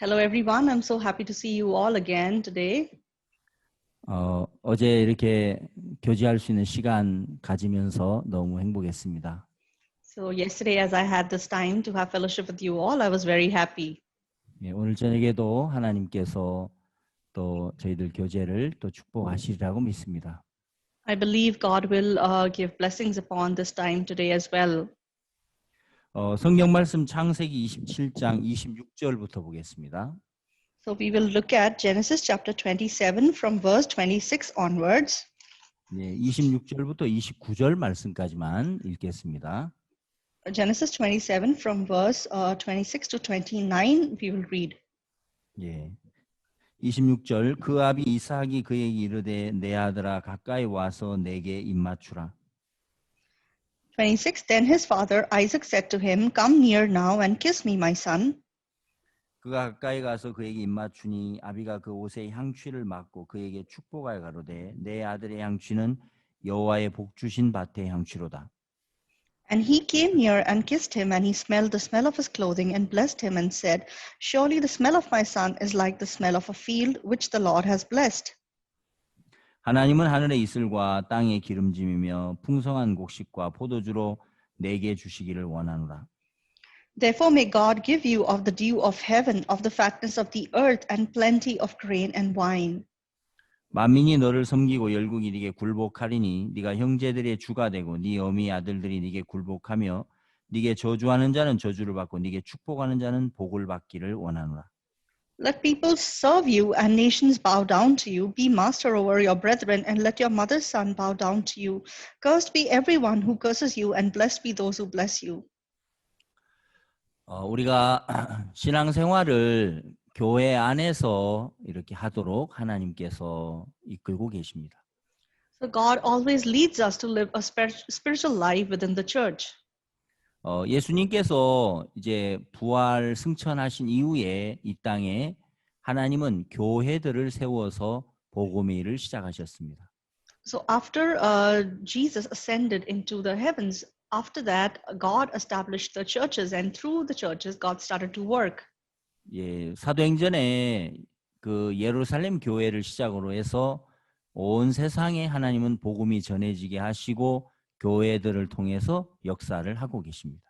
Hello, everyone. I'm so happy to see you all again today. 어제 이렇게 교제할 수 있는 시간 가지면서 너무 행복했습니다. So, yesterday, as I had this time to have fellowship with you all, I was very happy. 예, 오늘 저녁에도 하나님께서 또 저희들 교제를 또 축복하시리라고 믿습니다. I believe God will give blessings upon this time today as well. 성경 말씀 창세기 27장 26절부터 보겠습니다. So, we will look at Genesis chapter 27 from verse 26 onwards. 네, 26절부터 29절 말씀까지만 읽겠습니다. Genesis 27 from verse 26 to 29, we will read. 예. 26절 그 아비 이삭이 그에게 이르되 내 아들아 가까이 와서 내게 입맞추라. 26 Then his father Isaac said to him, Come near now and kiss me, my son. 그가 가까이 가서 그에게 입맞추니 아비가 그 옷의 향취를 맡고 그에게 축복하여 가로되 내 아들의 향취는 여호와의 복 주신 밭의 향취로다. And he came near and kissed him, and he smelled the smell of his clothing and blessed him and said, Surely the smell of my son is like the smell of a field which the Lord has blessed. 하나님은 하늘의 이슬과 땅의 기름짐이며 풍성한 곡식과 포도주로 내게 주시기를 원하노라. Therefore may God give you of the dew of heaven, of the fatness of the earth, and plenty of grain and wine. 만민이 너를 섬기고 열국이 네게 굴복하리니 네가 형제들의 주가 되고 네 어미 아들들이 네게 굴복하며 네게 저주하는 자는 저주를 받고 네게 축복하는 자는 복을 받기를 원하노라. Let people serve you and nations bow down to you. Be master over your brethren, and let your mother's son bow down to you. Cursed be everyone who curses you, and blessed be those who bless you. 우리가 신앙생활을 교회 안에서 이렇게 하도록 하나님께서 이끌고 계십니다. So God always leads us to live a spiritual life within the church. 예수님께서 이제 부활 승천하신 이후에 이 땅에 하나님은 교회들을 세워서 복음의 일을 시작하셨습니다. So after Jesus ascended into the heavens, after that, God established the churches, and through the churches, God started to work. 예, 사도행전에 그 예루살렘 교회를 시작으로 해서 온 세상에 하나님은 복음이 전해지게 하시고 교회들을 통해서 역사를 하고 계십니다.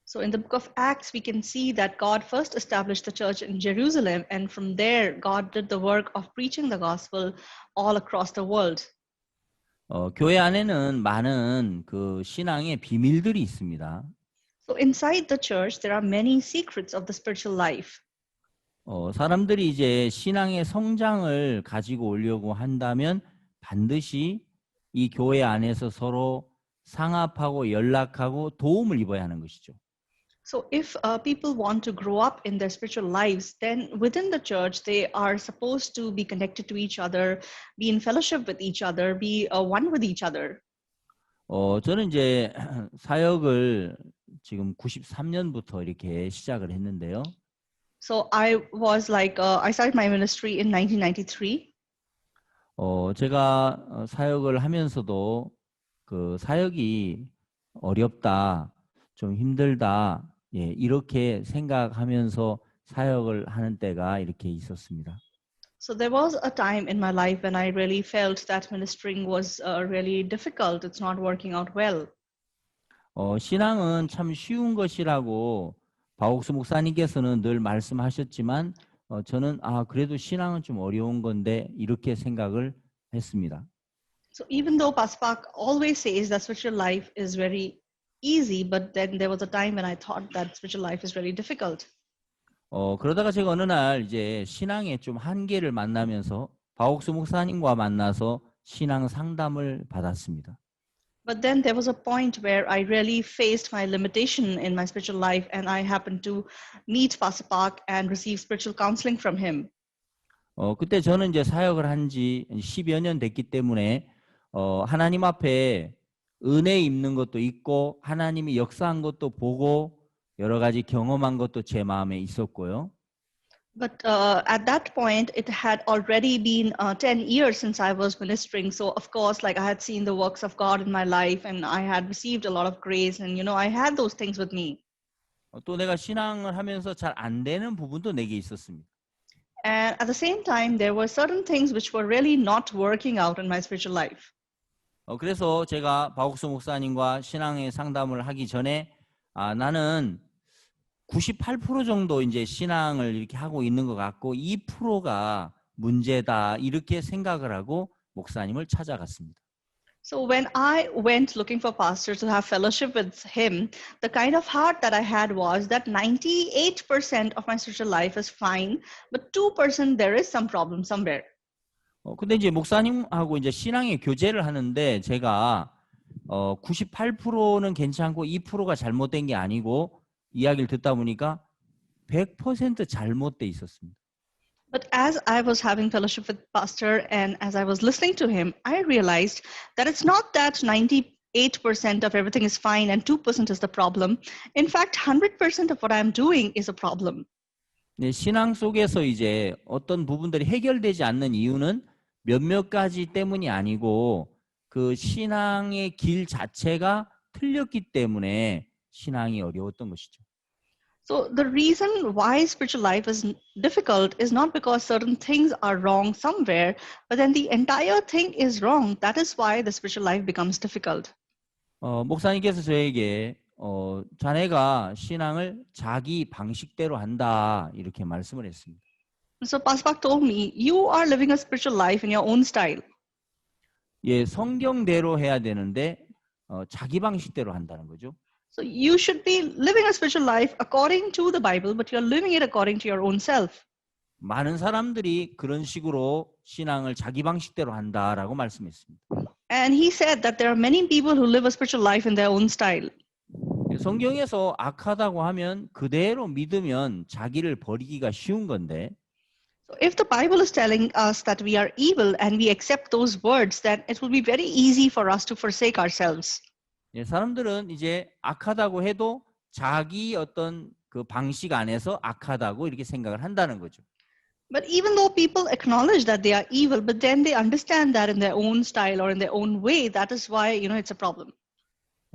So in the book of Acts, we can see that God first established the church in Jerusalem, and from there, God did the work of preaching the gospel all across the world. 교회 안에는 많은 그 신앙의 비밀들이 있습니다. So inside the church, there are many secrets of the spiritual life. 사람들이 이제 신앙의 성장을 가지고 오려고 한다면 반드시 이 교회 안에서 서로 상합하고 연락하고 도움을 입어야 하는 것이죠. So if people want to grow up in their spiritual lives, then within the church, they are supposed to be connected to each other, be in fellowship with each other, be one with each other. 저는 이제 사역을 지금 93년부터 이렇게 시작을 했는데요. So I was like, I started my ministry in 1993. 제가 사역을 하면서도 그 사역이 어렵다, 좀 힘들다, 예, 이렇게 생각하면서 사역을 하는 때가 이렇게 있었습니다. So there was a time in my life when I really felt that ministering was really difficult. It's not working out well. 신앙은 참 쉬운 것이라고 박옥수 목사님께서는 늘 말씀하셨지만 저는 그래도 신앙은 좀 어려운 건데 이렇게 생각을 했습니다. So even though Pastor Park always says that spiritual life is very easy, but then there was a time when I thought that spiritual life is really difficult. 그러다가 제가 어느 날 이제 신앙의 좀 한계를 만나면서 박옥수 목사님과 만나서 신앙 상담을 받았습니다. But then there was a point where I really faced my limitation in my spiritual life, and I happened to meet Pastor Park and receive spiritual counseling from him. 그때 저는 이제 사역을 한 지 10여 년 됐기 때문에 하나님 앞에 은혜 입는 것도 있고 하나님이 역사한 것도 보고 여러 가지 경험한 것도 제 마음에 있었고요. But at that point, it had already been 10 years since I was ministering. So of course, like I had seen the works of God in my life, and I had received a lot of grace, and I had those things with me. 또 내가 신앙을 하면서 잘 안 되는 부분도 내게 있었습니다. And at the same time, there were certain things which were really not working out in my spiritual life. 그래서 제가 박옥수 목사님과 신앙의 상담을 하기 전에 나는 98% 정도 이제 신앙을 이렇게 하고 있는 것 같고 2%가 문제다 이렇게 생각을 하고 목사님을 찾아갔습니다. So when I went looking for pastor to have fellowship with him, the kind of heart that I had was that 98% of my spiritual life is fine, but 2% there is some problem somewhere. 근데 이제 목사님하고 이제 신앙의 교제를 하는데 제가 98%는 괜찮고 2%가 잘못된 게 아니고 이야기를 듣다 보니까 100% 잘못돼 있었습니다. But as I was having fellowship with pastor and as I was listening to him, I realized that it's not that 98% of everything is fine and 2% is the problem. In fact, 100% of what I'm doing is a problem. 네, 신앙 속에서 이제 어떤 부분들이 해결되지 않는 이유는 몇몇 가지 때문이 아니고 그 신앙의 길 자체가 틀렸기 때문에 신앙이 어려웠던 것이죠. So the reason why spiritual life is difficult is not because certain things are wrong somewhere, but then the entire thing is wrong. That is why the spiritual life becomes difficult. 목사님께서 저에게 자네가 신앙을 자기 방식대로 한다 이렇게 말씀을 했습니다. So Pastor told me, you are living a spiritual life in your own style. 예, 성경대로 해야 되는데 자기 방식대로 한다는 거죠. So you should be living a spiritual life according to the Bible, but you're living it according to your own self. 많은 사람들이 그런 식으로 신앙을 자기 방식대로 한다라고 말씀했습니다. And he said that there are many people who live a spiritual life in their own style. 성경에서 악하다고 하면 그대로 믿으면 자기를 버리기가 쉬운 건데 So if the Bible is telling us that we are evil and we accept those words, then it will be very easy for us to forsake ourselves. 사람들은 이제 악하다고 해도 자기 어떤 그 방식 안에서 악하다고 이렇게 생각을 한다는 거죠. But even though people acknowledge that they are evil, but then they understand that in their own style or in their own way, that is why, it's a problem.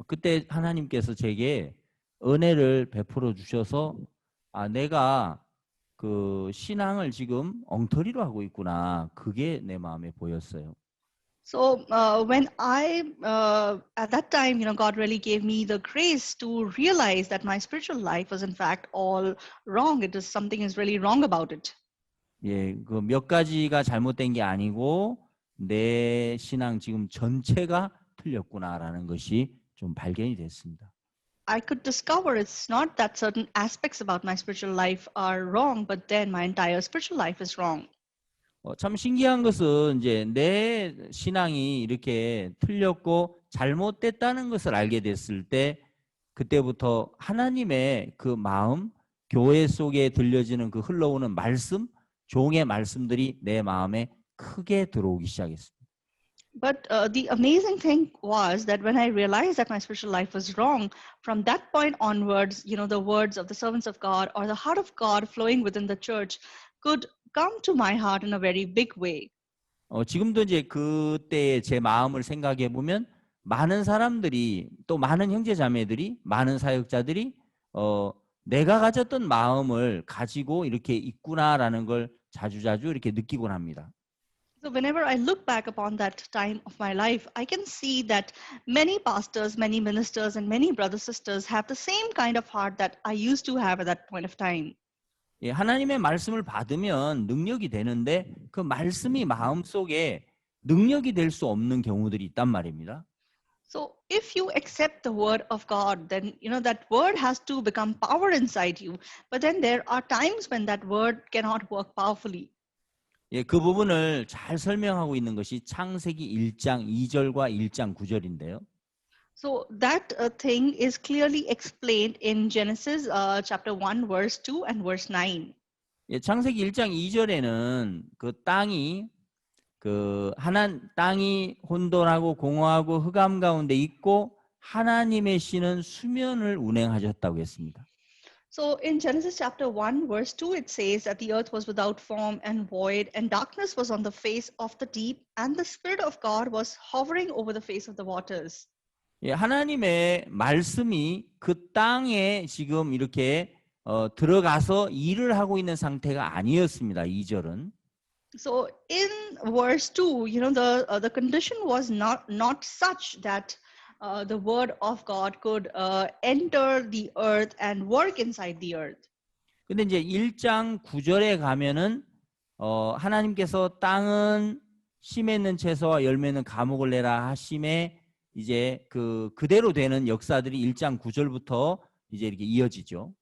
그때 하나님께서 제게 은혜를 베풀어 주셔서 내가 그 신앙을 지금 엉터리로 하고 있구나. 그게 내 마음에 보였어요. So when at that time, God really gave me the grace to realize that my spiritual life was in fact all wrong. It is something is really wrong about it. 예, 그 몇 가지가 잘못된 게 아니고 내 신앙 지금 전체가 틀렸구나라는 것이 좀 발견이 됐습니다. I could discover it's not that certain aspects about my spiritual life are wrong, but then my entire spiritual life is wrong. 참 신기한 것은 이제 내 신앙이 이렇게 틀렸고 잘못됐다는 것을 알게 됐을 때 그때부터 하나님의 그 마음, 교회 속에 들려지는 그 흘러오는 말씀, 종의 말씀들이 내 마음에 크게 들어오기 시작했습니다. But the amazing thing was that when I realized that my spiritual life was wrong, from that point onwards, the words of the servants of God or the heart of God flowing within the church could come to my heart in a very big way. 지금도 이제 그때의 제 마음을 생각해 보면 많은 사람들이 또 많은 형제자매들이 많은 사역자들이 내가 가졌던 마음을 가지고 이렇게 있구나라는 걸 자주자주 이렇게 느끼곤 합니다. So whenever I look back upon that time of my life, I can see that many pastors, many ministers, and many brothers sisters have the same kind of heart that I used to have at that point of time. 예, 하나님의 말씀을 받으면 능력이 되는데 그 말씀이 마음속에 능력이 될 수 없는 경우들이 있단 말입니다. So if you accept the word of God, then that word has to become power inside you. But then there are times when that word cannot work powerfully. 예, 그 부분을 잘 설명하고 있는 것이 창세기 1장 2절과 1장 9절인데요. So that thing is clearly explained in Genesis chapter 1, verse 2 and verse 9. 예, 창세기 1장 2절에는 그 땅이 땅이 혼돈하고 공허하고 흑암 가운데 있고 하나님의 신은 수면을 운행하셨다고 했습니다. So in Genesis chapter 1, verse 2, it says that the earth was without form and void, and darkness was on the face of the deep, and the Spirit of God was hovering over the face of the waters. 예, 하나님의 말씀이 그 땅에 지금 이렇게 들어가서 일을 하고 있는 상태가 아니었습니다. 2절은. So in verse 2, the condition was not such that the word of God could enter the earth and work inside the earth. 근데 이제 1장 9절에 가면은 하나님께서 땅은 씨 맺는 채소와 열매는 감옥을 내라 하심에 이제 그대로 되는 역사들이 1장 9절부터 이제 이렇게 이어지죠.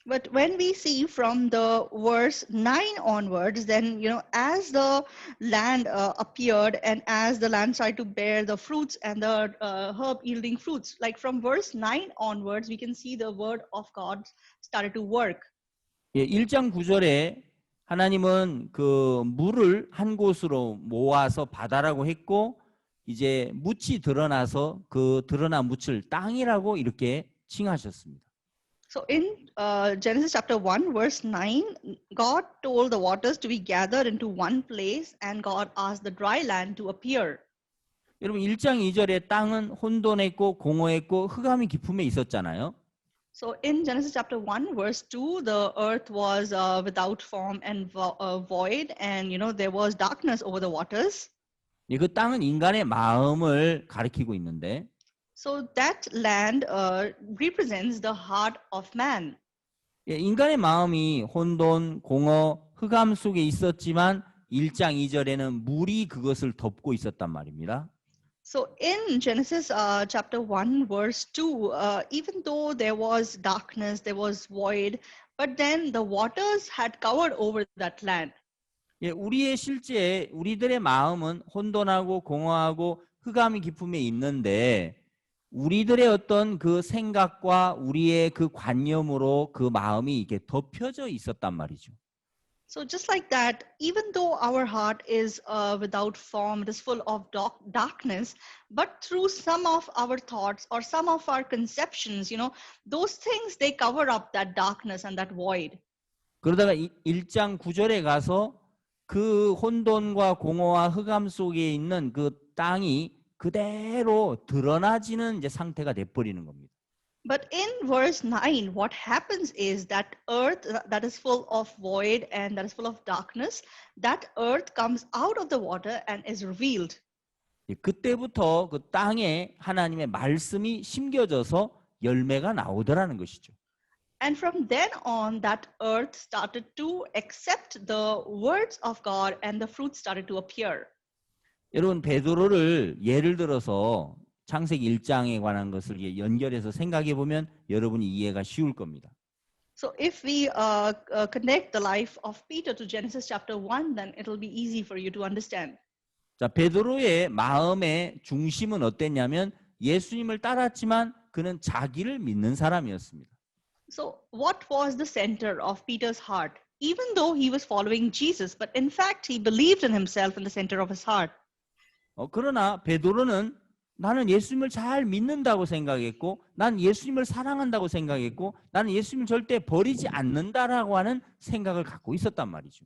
But when we see from the verse 9 onwards, then, as the land appeared and as the land started to bear the fruits and the herb yielding fruits, like from verse 9 onwards, we can see the word of God started to work. 예, 1장 9절에 하나님은 그 물을 한 곳으로 모아서 바다라고 했고 이제 묻이 드러나서 그 드러난 묻을 땅이라고 이렇게 칭하셨습니다. So in Genesis chapter 1, verse 9, God told the waters to be gathered into one place and God asked the dry land to appear. 여러분 1장 2절에 땅은 혼돈했고 공허했고 흑암이 깊음에 있었잖아요. So in Genesis chapter 1, verse 2, the earth was without form and void, and there was darkness over the waters. 예, 그 땅은 인간의 마음을 가리키고 있는데 So that land represents the heart of man. 예, 인간의 마음이 혼돈, 공허, 흑암 속에 있었지만 1장 2절에는 물이 그것을 덮고 있었단 말입니다. So in Genesis chapter 1, verse 2, even though there was darkness, there was void, but then the waters had covered over that land. 예, 우리들의 마음은 혼돈하고 공허하고 흑암이 깊음에 있는데 우리들의 어떤 그 생각과 우리의 그 관념으로 그 마음이 이렇게 덮여져 있었단 말이죠. So just like that, even though our heart is without form, it is full of darkness, but through some of our thoughts or some of our conceptions, those things, they cover up that darkness and that void. 그러다가 1장 9절에 가서 그 혼돈과 공허와 흑암 속에 있는 그 땅이 그대로 드러나지는 이제 상태가 돼버리는 겁니다. But in verse 9, what happens is that earth that is full of void and that is full of darkness, that earth comes out of the water and is revealed. 그때부터 그 땅에 하나님의 말씀이 심겨져서 열매가 나오더라는 것이죠. And from then on, that earth started to accept the words of God and the fruits started to appear. 여러분 베드로를 예를 들어서 창세기 1장에 관한 것을 연결해서 생각해 보면 여러분이 이해가 쉬울 겁니다. So if we connect the life of Peter to Genesis chapter 1, then it will be easy for you to understand. 자, 베드로의 마음의 중심은 어땠냐면 예수님을 따랐지만 그는 자기를 믿는 사람이었습니다. So what was the center of Peter's heart? Even though he was following Jesus, but in fact he believed in himself in the center of his heart. 그러나 베드로는 나는 예수님을 잘 믿는다고 생각했고 난 예수님을 사랑한다고 생각했고 나는 예수님을 절대 버리지 않는다라고 하는 생각을 갖고 있었단 말이죠.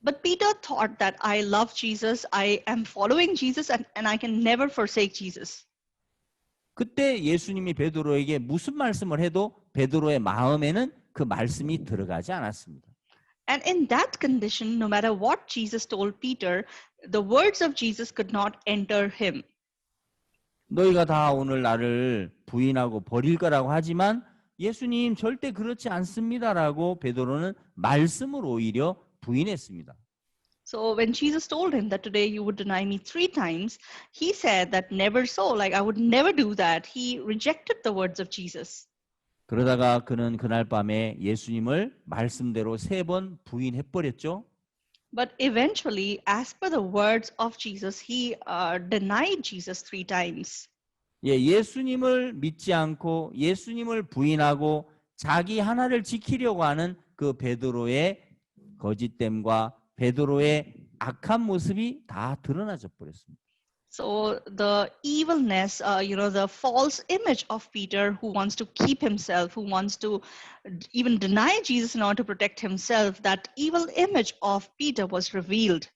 But Peter thought that I love Jesus, I am following Jesus, and I can never forsake Jesus. 그때 예수님이 베드로에게 무슨 말씀을 해도 베드로의 마음에는 그 말씀이 들어가지 않았습니다. And in that condition, no matter what Jesus told Peter, the words of Jesus could not enter him. 너희가 다 오늘 나를 부인하고 버릴 거라고 하지만 예수님 절대 그렇지 않습니다라고 베드로는 말씀을 오히려 부인했습니다. So when Jesus told him that today you would deny me 3 times, he said that never so, like I would never do that. He rejected the words of Jesus. 그러다가 그는 그날 밤에 예수님을 말씀대로 3번 부인해버렸죠. But eventually, as per the words of Jesus, he denied Jesus 3 times. 예, 예수님을 믿지 않고 예수님을 부인하고 자기 하나를 지키려고 하는 그 베드로의 거짓됨과 베드로의 악한 모습이 다 드러나져 버렸습니다. So the evilness, the false image of Peter who wants to keep himself, who wants to even deny Jesus in order to protect himself, that evil image of Peter was revealed.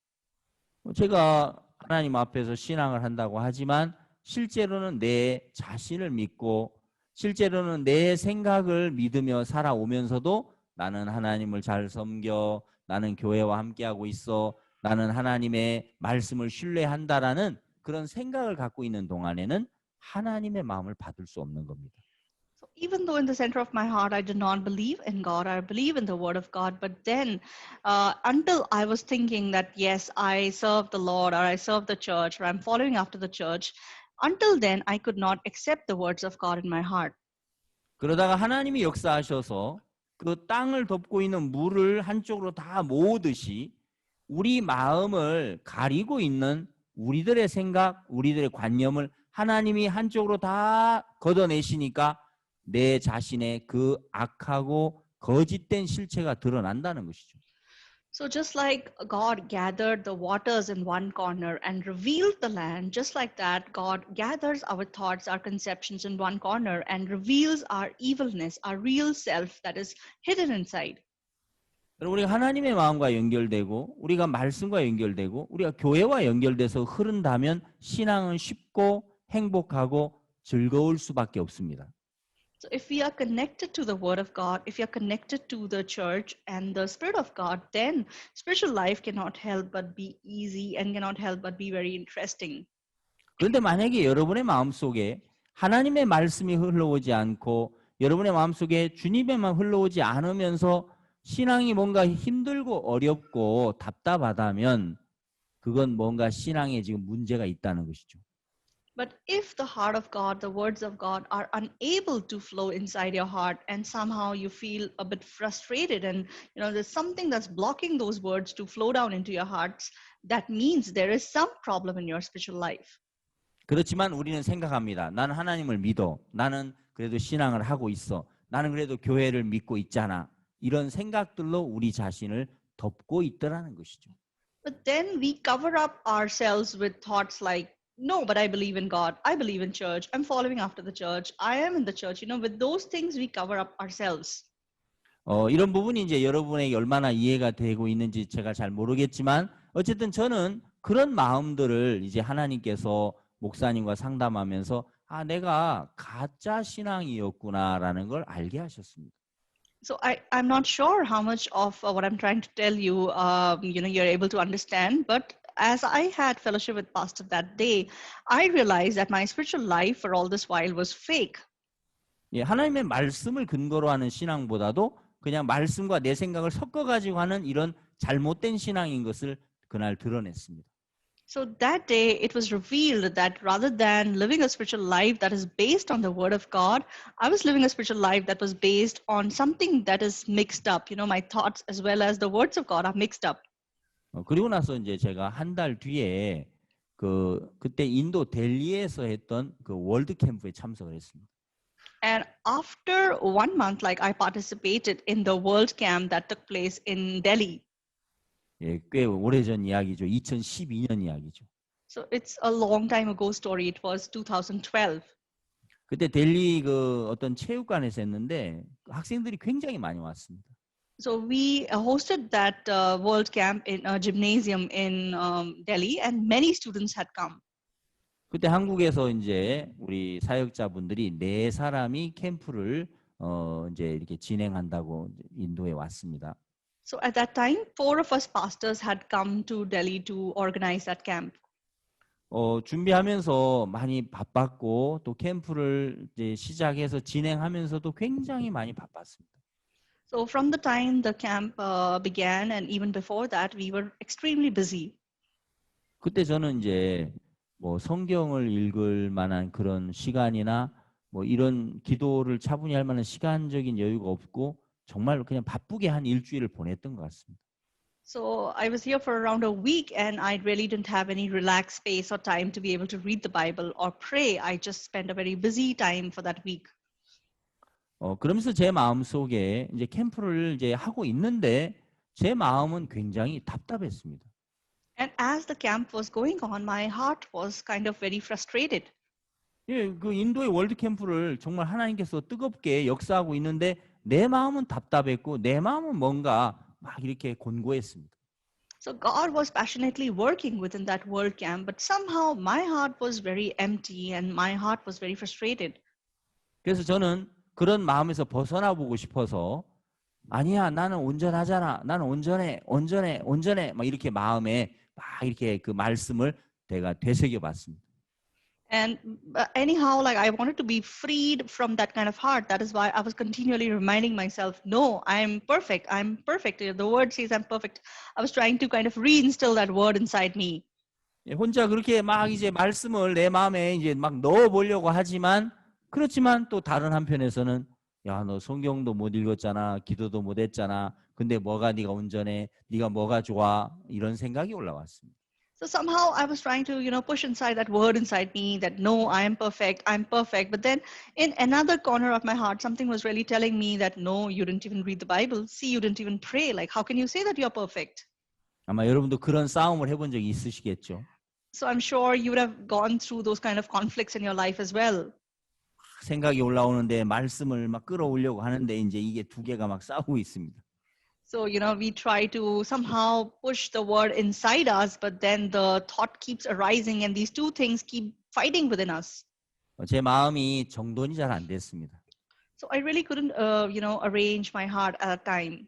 제가 하나님 앞에서 신앙을 한다고 하지만 실제로는 내 자신을 믿고 실제로는 내 생각을 믿으며 살아오면서도 나는 하나님을 잘 섬겨, 나는 교회와 함께하고 있어, 나는 하나님의 말씀을 신뢰한다라는 그런 생각을 갖고 있는 동안에는 하나님의 마음을 받을 수 없는 겁니다. So even though in the center of my heart I did not believe in God, I believe in the Word of God, but then until I was thinking that yes, I serve the Lord or I serve the church or I'm following after the church, until then I could not accept the words of God in my heart. 그러다가 하나님이 역사하셔서 그 땅을 덮고 있는 물을 한쪽으로 다 모으듯이 우리 마음을 가리고 있는 우리들의 생각, 우리들의 관념을 하나님이 한쪽으로 다 걷어내시니까 내 자신의 그 악하고 거짓된 실체가 드러난다는 것이죠. So just like God gathered the waters in one corner and revealed the land, just like that, God gathers our thoughts, our conceptions in one corner and reveals our evilness, our real self that is hidden inside. 우리가 하나님의 마음과 연결되고 우리가 말씀과 연결되고 우리가 교회와 연결돼서 흐른다면 신앙은 쉽고 행복하고 즐거울 수밖에 없습니다. So if we are connected to the Word of God, if we are connected to the church and the Spirit of God, then spiritual life cannot help but be easy and cannot help but be very interesting. 그런데 만약에 여러분의 마음속에 하나님의 말씀이 흘러오지 않고 여러분의 마음속에 주님의만 흘러오지 않으면서 신앙이 뭔가 힘들고 어렵고 답답하다면 그건 뭔가 신앙에 지금 문제가 있다는 것이죠. But if the heart of God, the words of God are unable to flow inside your heart and somehow you feel a bit frustrated and there's something that's blocking those words to flow down into your hearts, that means there is some problem in your spiritual life. 그렇지만 우리는 생각합니다. 나는 하나님을 믿어. 나는 그래도 신앙을 하고 있어. 나는 그래도 교회를 믿고 있잖아. 이런 생각들로 우리 자신을 덮고 있더라는 것이죠. But then we cover up ourselves with thoughts like, no, but I believe in God. I believe in church. I'm following after the church. I am in the church. With those things, we cover up ourselves. 이런 부분이 이제 여러분에게 얼마나 이해가 되고 있는지 제가 잘 모르겠지만 어쨌든 저는 그런 마음들을 이제 하나님께서 목사님과 상담하면서 아, 내가 가짜 신앙이었구나라는 걸 알게 하셨습니다. So I'm not sure how much of what I'm trying to tell you, you're able to understand, but as I had fellowship with Pastor that day, I realized that my spiritual life for all this while was fake. 예, 하나님의 말씀을 근거로 하는 신앙보다도 그냥 말씀과 내 생각을 섞어가지고 하는 이런 잘못된 신앙인 것을 그날 드러냈습니다. So that day it was revealed that rather than living a spiritual life that is based on the Word of God, I was living a spiritual life that was based on something that is mixed up. My thoughts as well as the words of God are mixed up. 그리고 나서 이제 제가 한 달 뒤에 그때 인도 델리에서 했던 그 월드 캠프에 참석을 했습니다. And after 1 month, I participated in the world camp that took place in Delhi. 예, 꽤 오래전 이야기죠. 2012년 이야기죠. So it's a long time ago story. It was 2012. 그때 델리 어떤 체육관에서 했는데 학생들이 굉장히 많이 왔습니다. So we hosted that world camp in a gymnasium in Delhi, and many students had come. 그때 한국에서 이제 우리 사역자분들이 4사람이 캠프를 이제 이렇게 진행한다고 인도에 왔습니다. So at that time, 4 of us pastors had come to Delhi to organize that camp. 준비하면서 많이 바빴고 또 캠프를 이제 시작해서 진행하면서도 굉장히 많이 바빴습니다. So from the time the camp began and even before that, we were extremely busy. 그때 저는 이제 뭐 성경을 읽을 만한 그런 시간이나 뭐 이런 기도를 차분히 할 만한 시간적인 여유가 없고 정말 그냥 바쁘게 한 일주일을 보냈던 것 같습니다. So I was here for around a week and I really didn't have any relaxed space or time to be able to read the Bible or pray. I just spent a very busy time for that week. 그러면서 제 마음 속에 이제 캠프를 이제 하고 있는데 제 마음은 굉장히 답답했습니다. And as the camp was going on, my heart was kind of very frustrated. 예, 그 인도의 월드 캠프를 정말 하나님께서 뜨겁게 역사하고 있는데 내 마음은 답답했고 내 마음은 뭔가 막 이렇게 곤고했습니다. So God was passionately working within that world camp, but somehow my heart was very empty and my heart was very frustrated. 그래서 저는 그런 마음에서 벗어나 보고 싶어서 아니야, 나는 온전하잖아. 나는 온전해. 막 이렇게 마음에 막 이렇게 그 말씀을 내가 되새겨 봤습니다. And anyhow, like I wanted to be freed from that kind of heart. That is why I was continually reminding myself, no, I'm perfect. I'm perfect. The word says I'm perfect. I was trying to kind of reinstill that word inside me. 혼자 그렇게 막 이제 말씀을 내 마음에 이제 막 넣어 보려고 하지만 그렇지만 또 다른 한편에서는 야, 너 성경도 못 읽었잖아. 기도도 못 했잖아. 근데 뭐가 네가 온전해? 네가 뭐가 좋아? 이런 생각이 올라왔습니다. So somehow I was trying to, push inside that word inside me that no, I am perfect, I'm perfect. But then in another corner of my heart, something was really telling me that no, you didn't even read the Bible. See, you didn't even pray. Like, how can you say that you're perfect? 아마 여러분도 그런 싸움을 해본 적이 있으시겠죠. So I'm sure you would have gone through those kind of conflicts in your life as well. 생각이 올라오는데 말씀을 막 끌어오려고 하는데 이제 이게 두 개가 막 싸우고 있습니다. So, we try to somehow push the word inside us, but then the thought keeps arising and these two things keep fighting within us. 제 마음이 정돈이 잘 안 됐습니다. So I really couldn't, arrange my heart at a time.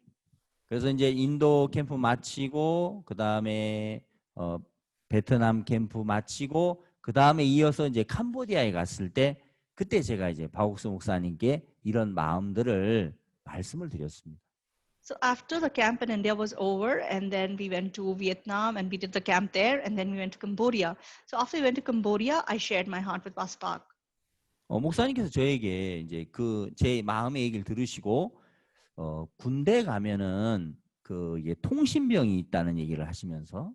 그래서 이제 인도 캠프 마치고 그 다음에 베트남 캠프 마치고 그 다음에 이어서 이제 캄보디아에 갔을 때 그때 제가 이제 박옥수 목사님께 이런 마음들을 말씀을 드렸습니다. So after the camp in India was over, and then we went to Vietnam and we did the camp there, and then we went to Cambodia. So after we went to Cambodia, I shared my heart with Pastor Park. 목사님께서 저에게 이제 그 제 마음의 얘기를 들으시고 군대 가면은 그 이제 통신병이 있다는 얘기를 하시면서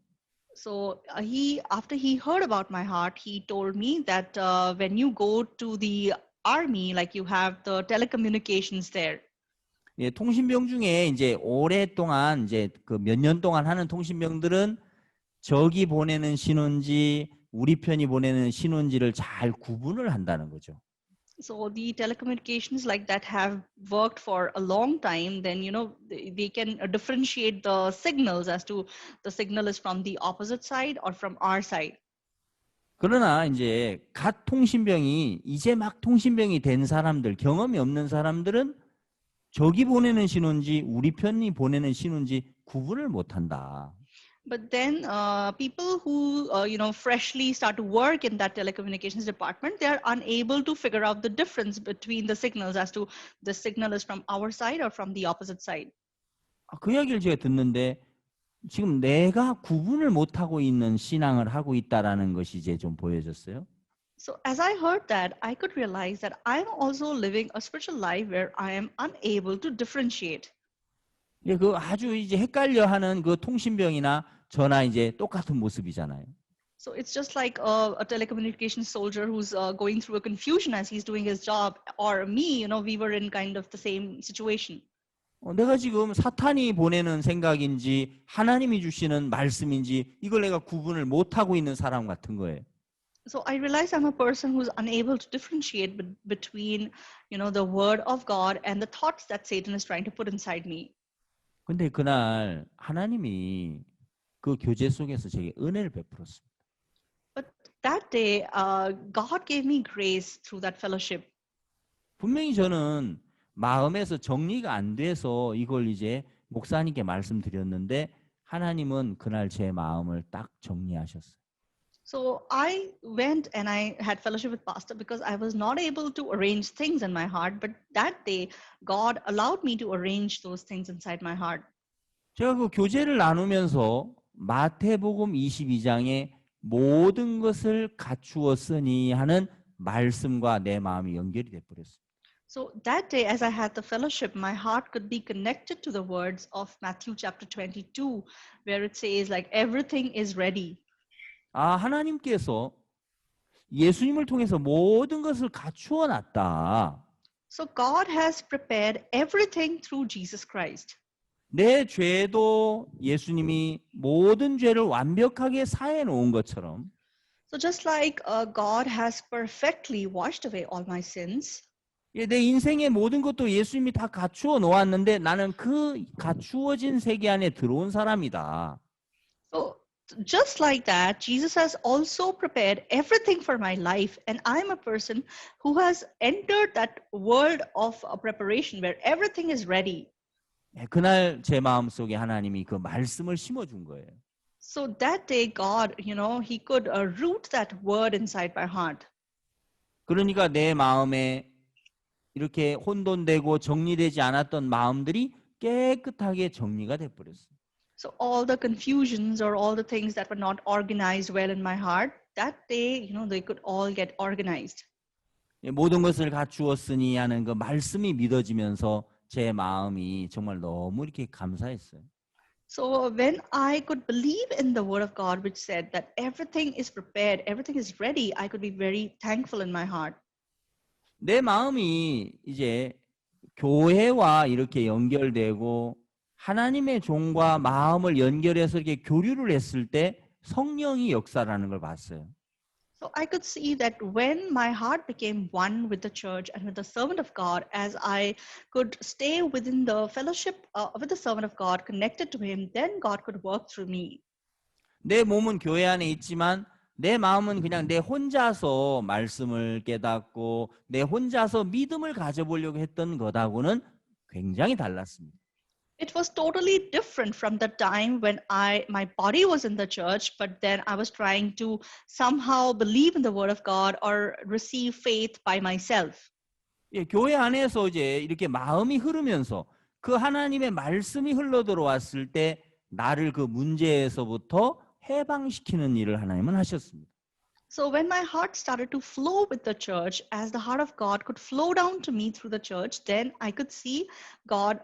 So after he heard about my heart, he told me that when you go to the army, like you have the telecommunications there. 예, 통신병 중에 이제 오랫동안 이제 그 몇 년 동안 하는 통신병들은 적이 보내는 신호인지 우리 편이 보내는 신호인지를 잘 구분을 한다는 거죠. So the telecommunications like that have worked for a long time, then they can differentiate the signals as to the signal is from the opposite side or from our side. 그러나 이제 갓 통신병이 이제 막 통신병이 된 사람들, 경험이 없는 사람들은 적이 보내는 신호인지 우리 편이 보내는 신호인지 구분을 못 한다. But then people who freshly start to work in that telecommunications department, they are unable to figure out the difference between the signals as to the signal is from our side or from the opposite side. 그 이야기를 제가 듣는데 지금 내가 구분을 못 하고 있는 신앙을 하고 있다라는 것이 이제 좀 보여졌어요. So as I heard that, I could realize that I'm also living a spiritual life where I am unable to differentiate. 예, 그 아주 이제 헷갈려하는 그 통신병이나 저나 이제 똑같은 모습이잖아요. So it's just like a telecommunications soldier who's going through a confusion as he's doing his job, or me, we were in kind of the same situation. 내가 지금 사탄이 보내는 생각인지 하나님이 주시는 말씀인지 이걸 내가 구분을 못 하고 있는 사람 같은 거예요. So I realize I'm a person who's unable to differentiate between, the word of God and the thoughts that Satan is trying to put inside me. 근데 그날 하나님이 그 교제 속에서 제게 은혜를 베풀었습니다. But that day, God gave me grace through that fellowship. 분명히 저는 마음에서 정리가 안 돼서 이걸 이제 목사님께 말씀드렸는데 하나님은 그날 제 마음을 딱 정리하셨어요. So I went and I had fellowship with Pastor because I was not able to arrange things in my heart. But that day, God allowed me to arrange those things inside my heart. 제가 그 교제를 나누면서 마태복음 22장에 모든 것을 갖추었으니 하는 말씀과 내 마음이 연결이 돼 버렸어요. So that day, as I had the fellowship, my heart could be connected to the words of Matthew chapter 22, where it says like everything is ready. 하나님께서 예수님을 통해서 모든 것을 갖추어 놨다. So God has prepared everything through Jesus Christ. 내 죄도 예수님이 모든 죄를 완벽하게 사해 놓은 것처럼 So just like God has perfectly washed away all my sins, 내 인생의 모든 것도 예수님이 다 갖추어 놓았는데 나는 그 갖추어진 세계 안에 들어온 사람이다. Just like that, Jesus has also prepared everything for my life, and I'm a person who has entered that world of preparation where everything is ready. 예, 그날 제 마음속에 하나님이 그 말씀을 심어준 거예요. So that day, God, He could root that word inside my heart. 그러니까 내 마음에 이렇게 혼돈되고 정리되지 않았던 마음들이 깨끗하게 정리가 돼 버렸어요. So all the confusions or all the things that were not organized well in my heart, that day, they could all get organized. 예, 모든 것을 갖추었으니 하는 그 말씀이 믿어지면서 제 마음이 정말 너무 이렇게 감사했어요. So when I could believe in the word of God, which said that everything is prepared, everything is ready, I could be very thankful in my heart. 내 마음이 이제 교회와 이렇게 연결되고 하나님의 종과 마음을 연결해서 이렇게 교류를 했을 때 성령이 역사라는 걸 봤어요. So I could see that when my heart became one with the church and with the servant of God, as I could stay within the fellowship with the servant of God, connected to him, then God could work through me. 내 몸은 교회 안에 있지만 내 마음은 그냥 내 혼자서 말씀을 깨닫고 내 혼자서 믿음을 가져보려고 했던 것하고는 굉장히 달랐습니다. It was totally different from the time when my body was in the church, but then I was trying to somehow believe in the word of God or receive faith by myself. 예, 교회 안에서 이제 이렇게 마음이 흐르면서 그 하나님의 말씀이 흘러 들어왔을 때 나를 그 문제에서부터 해방시키는 일을 하나님은 하셨습니다. So when my heart started to flow with the church, as the heart of God could flow down to me through the church, then I could see God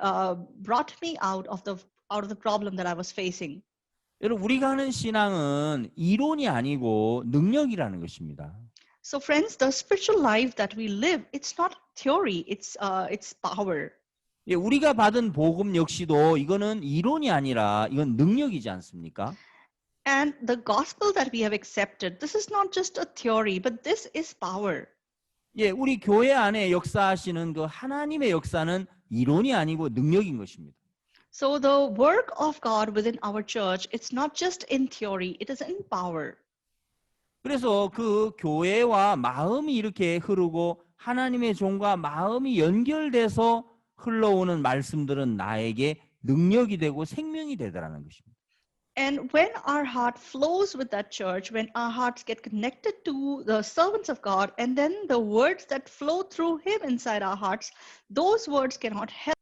brought me out of the problem that I was facing. 여러분, 우리가 하는 신앙은 이론이 아니고 능력이라는 것입니다. So friends, the spiritual life that we live, it's not theory, it's power. 예, 우리가 받은 복음 역시도 이거는 이론이 아니라 이건 능력이지 않습니까? And the gospel that we have accepted, this is not just a theory, but this is power. 예, 우리 교회 안에 역사하시는 그 하나님의 역사는 이론이 아니고 능력인 것입니다. So the work of God within our church, it's not just in theory, it is in power. 그래서 그 교회와 마음이 이렇게 흐르고 하나님의 종과 마음이 연결돼서 흘러오는 말씀들은 나에게 능력이 되고 생명이 되더라는 것입니다. And when our heart flows with that church, when our hearts get connected to the servants of God, and then the words that flow through Him inside our hearts, those words cannot help.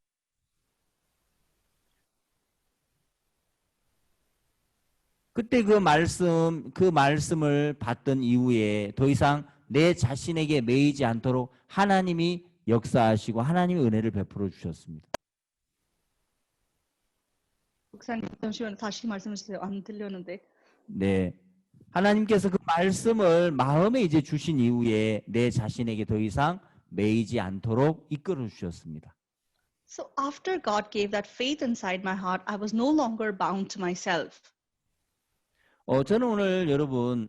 그때 그 말씀을 받던 이후에 더 이상 내 자신에게 매이지 않도록 하나님이 역사하시고 하나님의 은혜를 베풀어 주셨습니다. 목사님, 잠시만 다시 말씀해 주세요. 안 들렸는데. 네. 하나님께서 그 말씀을 마음에 이제 주신 이후에 내 자신에게 더 이상 매이지 않도록 이끌어 주셨습니다. So after God gave that faith inside my heart, I was no longer bound to myself. 저는 오늘 여러분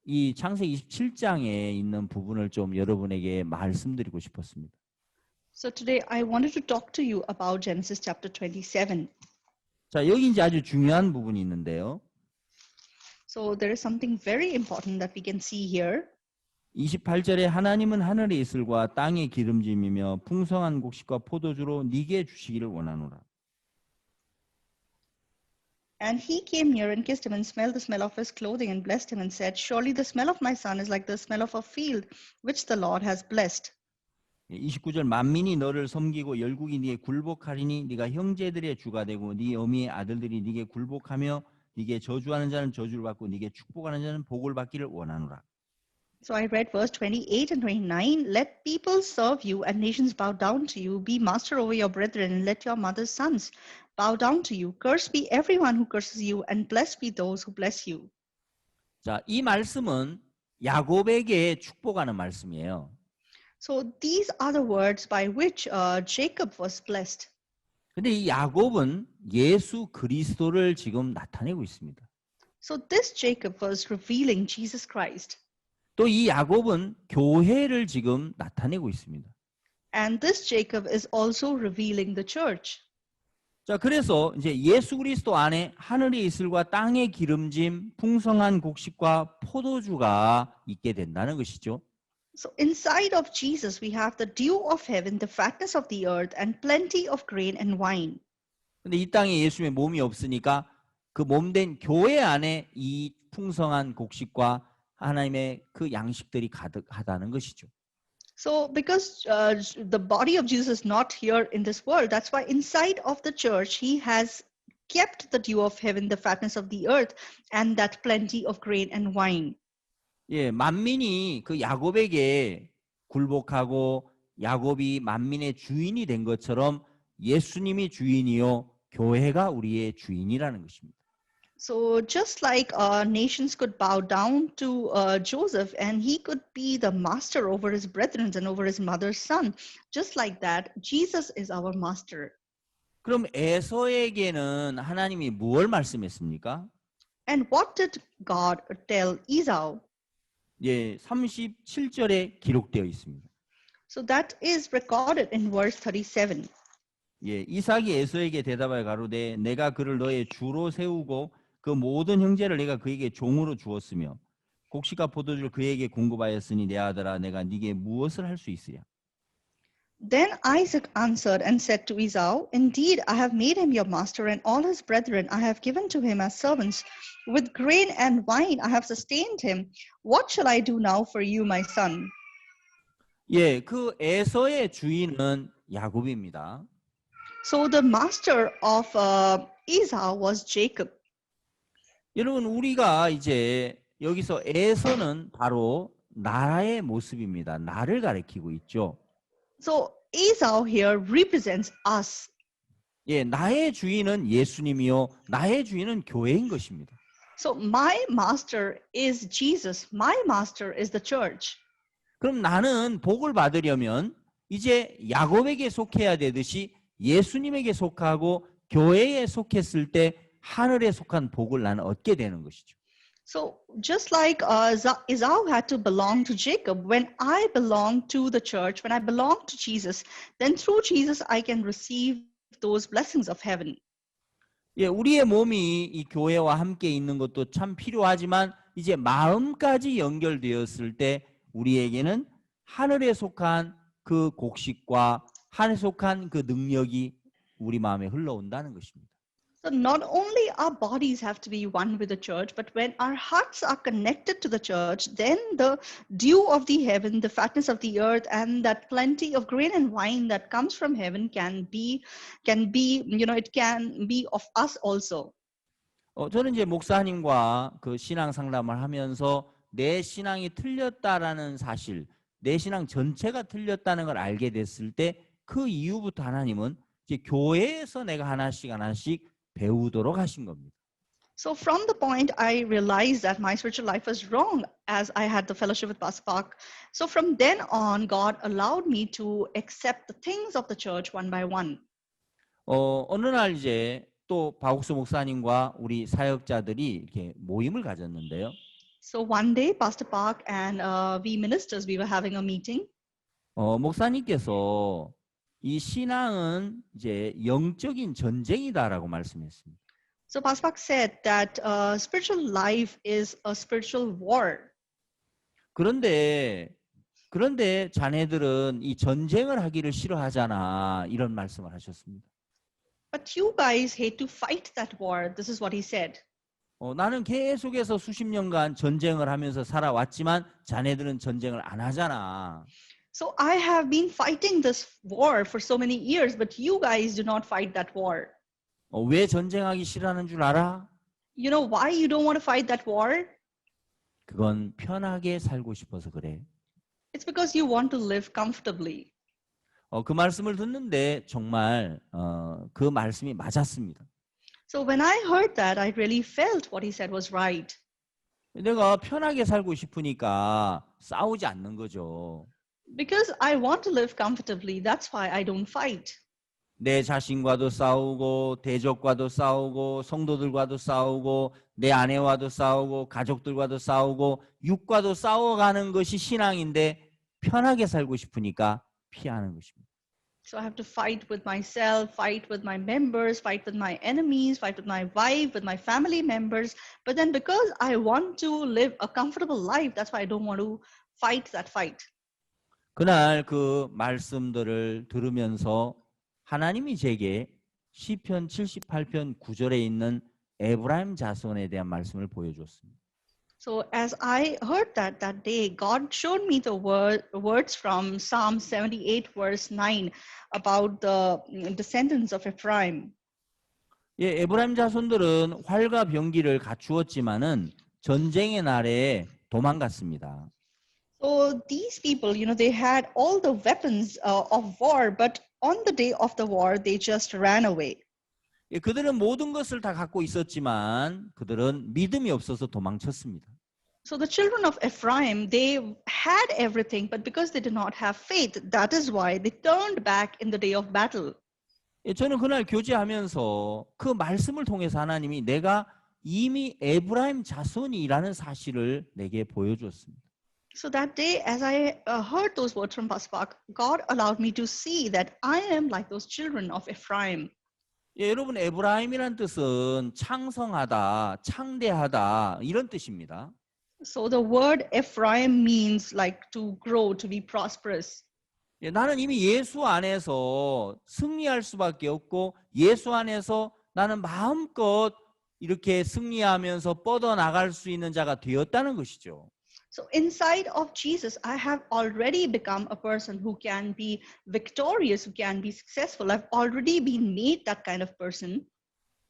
이 창세기 27장에 있는 부분을 좀 여러분에게 말씀드리고 싶었습니다. So today I wanted to talk to you about Genesis chapter 27. 자, 여기 이제 아주 중요한 부분이 있는데요. So there is something very important that we can see here. 28절에 하나님은 하늘의 이슬과 땅의 기름짐이며 풍성한 곡식과 포도주로 네게 주시기를 원하노라. And he came near and kissed him and smelled the smell of his clothing and blessed him and said, Surely the smell of my son is like the smell of a field which the Lord has blessed. 29절 만민이 너를 섬기고 열국이 네게 굴복하리니 네가 형제들의 주가 되고 네 어미의 아들들이 네게 굴복하며 네게 저주하는 자는 저주를 받고 네게 축복하는 자는 복을 받기를 원하노라. So I read verse 28 and 29. Let people serve you and nations bow down to you. Be master over your brethren and let your mother's sons bow down to you. Cursed be everyone who curses you and blessed be those who bless you. 자, 이 말씀은 야곱에게 축복하는 말씀이에요. So these are the words by which Jacob was blessed. 근데 이 야곱은 예수 그리스도를 지금 나타내고 있습니다. So this Jacob was revealing Jesus Christ. 또 이 야곱은 교회를 지금 나타내고 있습니다. And this Jacob is also revealing the church. 자, 그래서 이제 예수 그리스도 안에 하늘의 이슬과 땅의 기름짐, 풍성한 곡식과 포도주가 있게 된다는 것이죠. So inside of Jesus, we have the dew of heaven, the fatness of the earth, and plenty of grain and wine. 근데 이 땅에 예수님의 몸이 없으니까 그 몸된 교회 안에 이 풍성한 곡식과 하나님의 그 양식들이 가득하다는 것이죠. So because the body of Jesus is not here in this world, that's why inside of the church, he has kept the dew of heaven, the fatness of the earth, and that plenty of grain and wine. 예, 만민이 그 야곱에게 굴복하고 야곱이 만민의 주인이 된 것처럼 예수님이 주인이요 교회가 우리의 주인이라는 것입니다. So just like nations could bow down to Joseph and he could be the master over his brethren and over his mother's son, just like that, Jesus is our master. 그럼 에서에게는 하나님이 무엇을 말씀했습니까? And what did God tell Esau? 예, 37절에 기록되어 있습니다. So that is recorded in verse 37. 예, 이삭이 에서에게 대답하여 가로되 내가 그를 너의 주로 세우고 그 모든 형제를 내가 그에게 종으로 주었으며 곡식과 포도주를 그에게 공급하였으니 내 아들아 내가 네게 무엇을 할 수 있으랴. Then Isaac answered and said to Esau, Indeed, I have made him your master, and all his brethren I have given to him as servants. With grain and wine I have sustained him. What shall I do now for you, my son? 예, 그 에서의 주인은 야곱입니다. So the master of Esau was Jacob. 여러분 우리가 이제 여기서 에서는 바로 나의 모습입니다. 나를 가리키고 있죠. So Esau here represents us. 예, 나의 주인은 예수님이요. 나의 주인은 교회인 것입니다. So my master is Jesus. My master is the church. 그럼 나는 복을 받으려면 이제 야곱에게 속해야 되듯이 예수님에게 속하고 교회에 속했을 때 하늘에 속한 복을 나는 얻게 되는 것이죠. So just like Esau had to belong to Jacob, when I belong to the church, when I belong to Jesus, then through Jesus I can receive those blessings of heaven. 예, 우리의 몸이 이 교회와 함께 있는 것도 참 필요하지만 이제 마음까지 연결되었을 때 우리에게는 하늘에 속한 그 곡식과 하늘에 속한 그 능력이 우리 마음에 흘러온다는 것입니다. So not only our bodies have to be one with the church, but when our hearts are connected to the church, then the dew of the heaven, the fatness of the earth, and that plenty of grain and wine that comes from heaven can be, it can be of us also. 저는 이제 목사님과 그 신앙 상담을 하면서 내 신앙이 틀렸다라는 사실, 내 신앙 전체가 틀렸다는 걸 알게 됐을 때 그 이후부터 하나님은 이제 교회에서 내가 하나씩 배우도록 하신 겁니다. So from the point I realized that my spiritual life was wrong as I had the fellowship with Pastor Park. So from then on, God allowed me to accept the things of the church one by one. 어느 날 이제 또 박옥수 목사님과 우리 사역자들이 이렇게 모임을 가졌는데요. So one day, Pastor Park and we ministers, we were having a meeting. 목사님께서 이 신앙은 이제 영적인 전쟁이다라고 말씀했습니다. So Pastor Park said that spiritual life is a spiritual war. 그런데 자네들은 이 전쟁을 하기를 싫어하잖아. 이런 말씀을 하셨습니다. But you guys hate to fight that war. This is what he said. 나는 계속해서 수십 년간 전쟁을 하면서 살아왔지만 자네들은 전쟁을 안 하잖아. So I have been fighting this war for so many years, but you guys do not fight that war. 왜 전쟁하기 싫어하는 줄 알아? You know why you don't want to fight that war? 그건 편하게 살고 싶어서 그래. It's because you want to live comfortably. 그 말씀을 듣는데 정말 그 말씀이 맞았습니다. So when I heard that, I really felt what he said was right. 내가 편하게 살고 싶으니까 싸우지 않는 거죠. Because I want to live comfortably, that's why I don't fight. 내 자신과도 싸우고 대적과도 싸우고 성도들과도 싸우고 내 아내와도 싸우고 가족들과도 싸우고 육과도 싸워가는 것이 신앙인데 편하게 살고 싶으니까 피하는 것입니다. So I have to fight with myself, fight with my members, fight with my enemies, fight with my wife, with my family members. But then because I want to live a comfortable life, that's why I don't want to fight that fight. 그날 그 말씀들을 들으면서 하나님이 제게 시편 78편 9절에 있는 에브라임 자손에 대한 말씀을 보여줬습니다. So as I heard that day, God showed me the words from Psalm 78 verse 9 about the descendants of Ephraim. 예, 에브라임 자손들은 활과 병기를 갖추었지만은 전쟁의 날에 도망갔습니다. So these people, they had all the weapons of war, but on the day of the war, they just ran away. 예, 그들은 모든 것을 다 갖고 있었지만 그들은 믿음이 없어서 도망쳤습니다. So the children of Ephraim, they had everything, but because they did not have faith, that is why they turned back in the day of battle. 예, 저는 그날 교제하면서 그 말씀을 통해서 하나님이 내가 이미 에브라임 자손이라는 사실을 내게 보여주었습니다. So that day, as I heard those words from Pastor Park, God allowed me to see that I am like those children of Ephraim. 예, 여러분 에브라임이란 뜻은 창성하다, 창대하다 이런 뜻입니다. So the word Ephraim means like to grow, to be prosperous. 예, 나는 이미 예수 안에서 승리할 수밖에 없고 예수 안에서 나는 마음껏 이렇게 승리하면서 뻗어나갈 수 있는 자가 되었다는 것이죠. So inside of Jesus, I have already become a person who can be victorious, who can be successful. I've already been made that kind of person.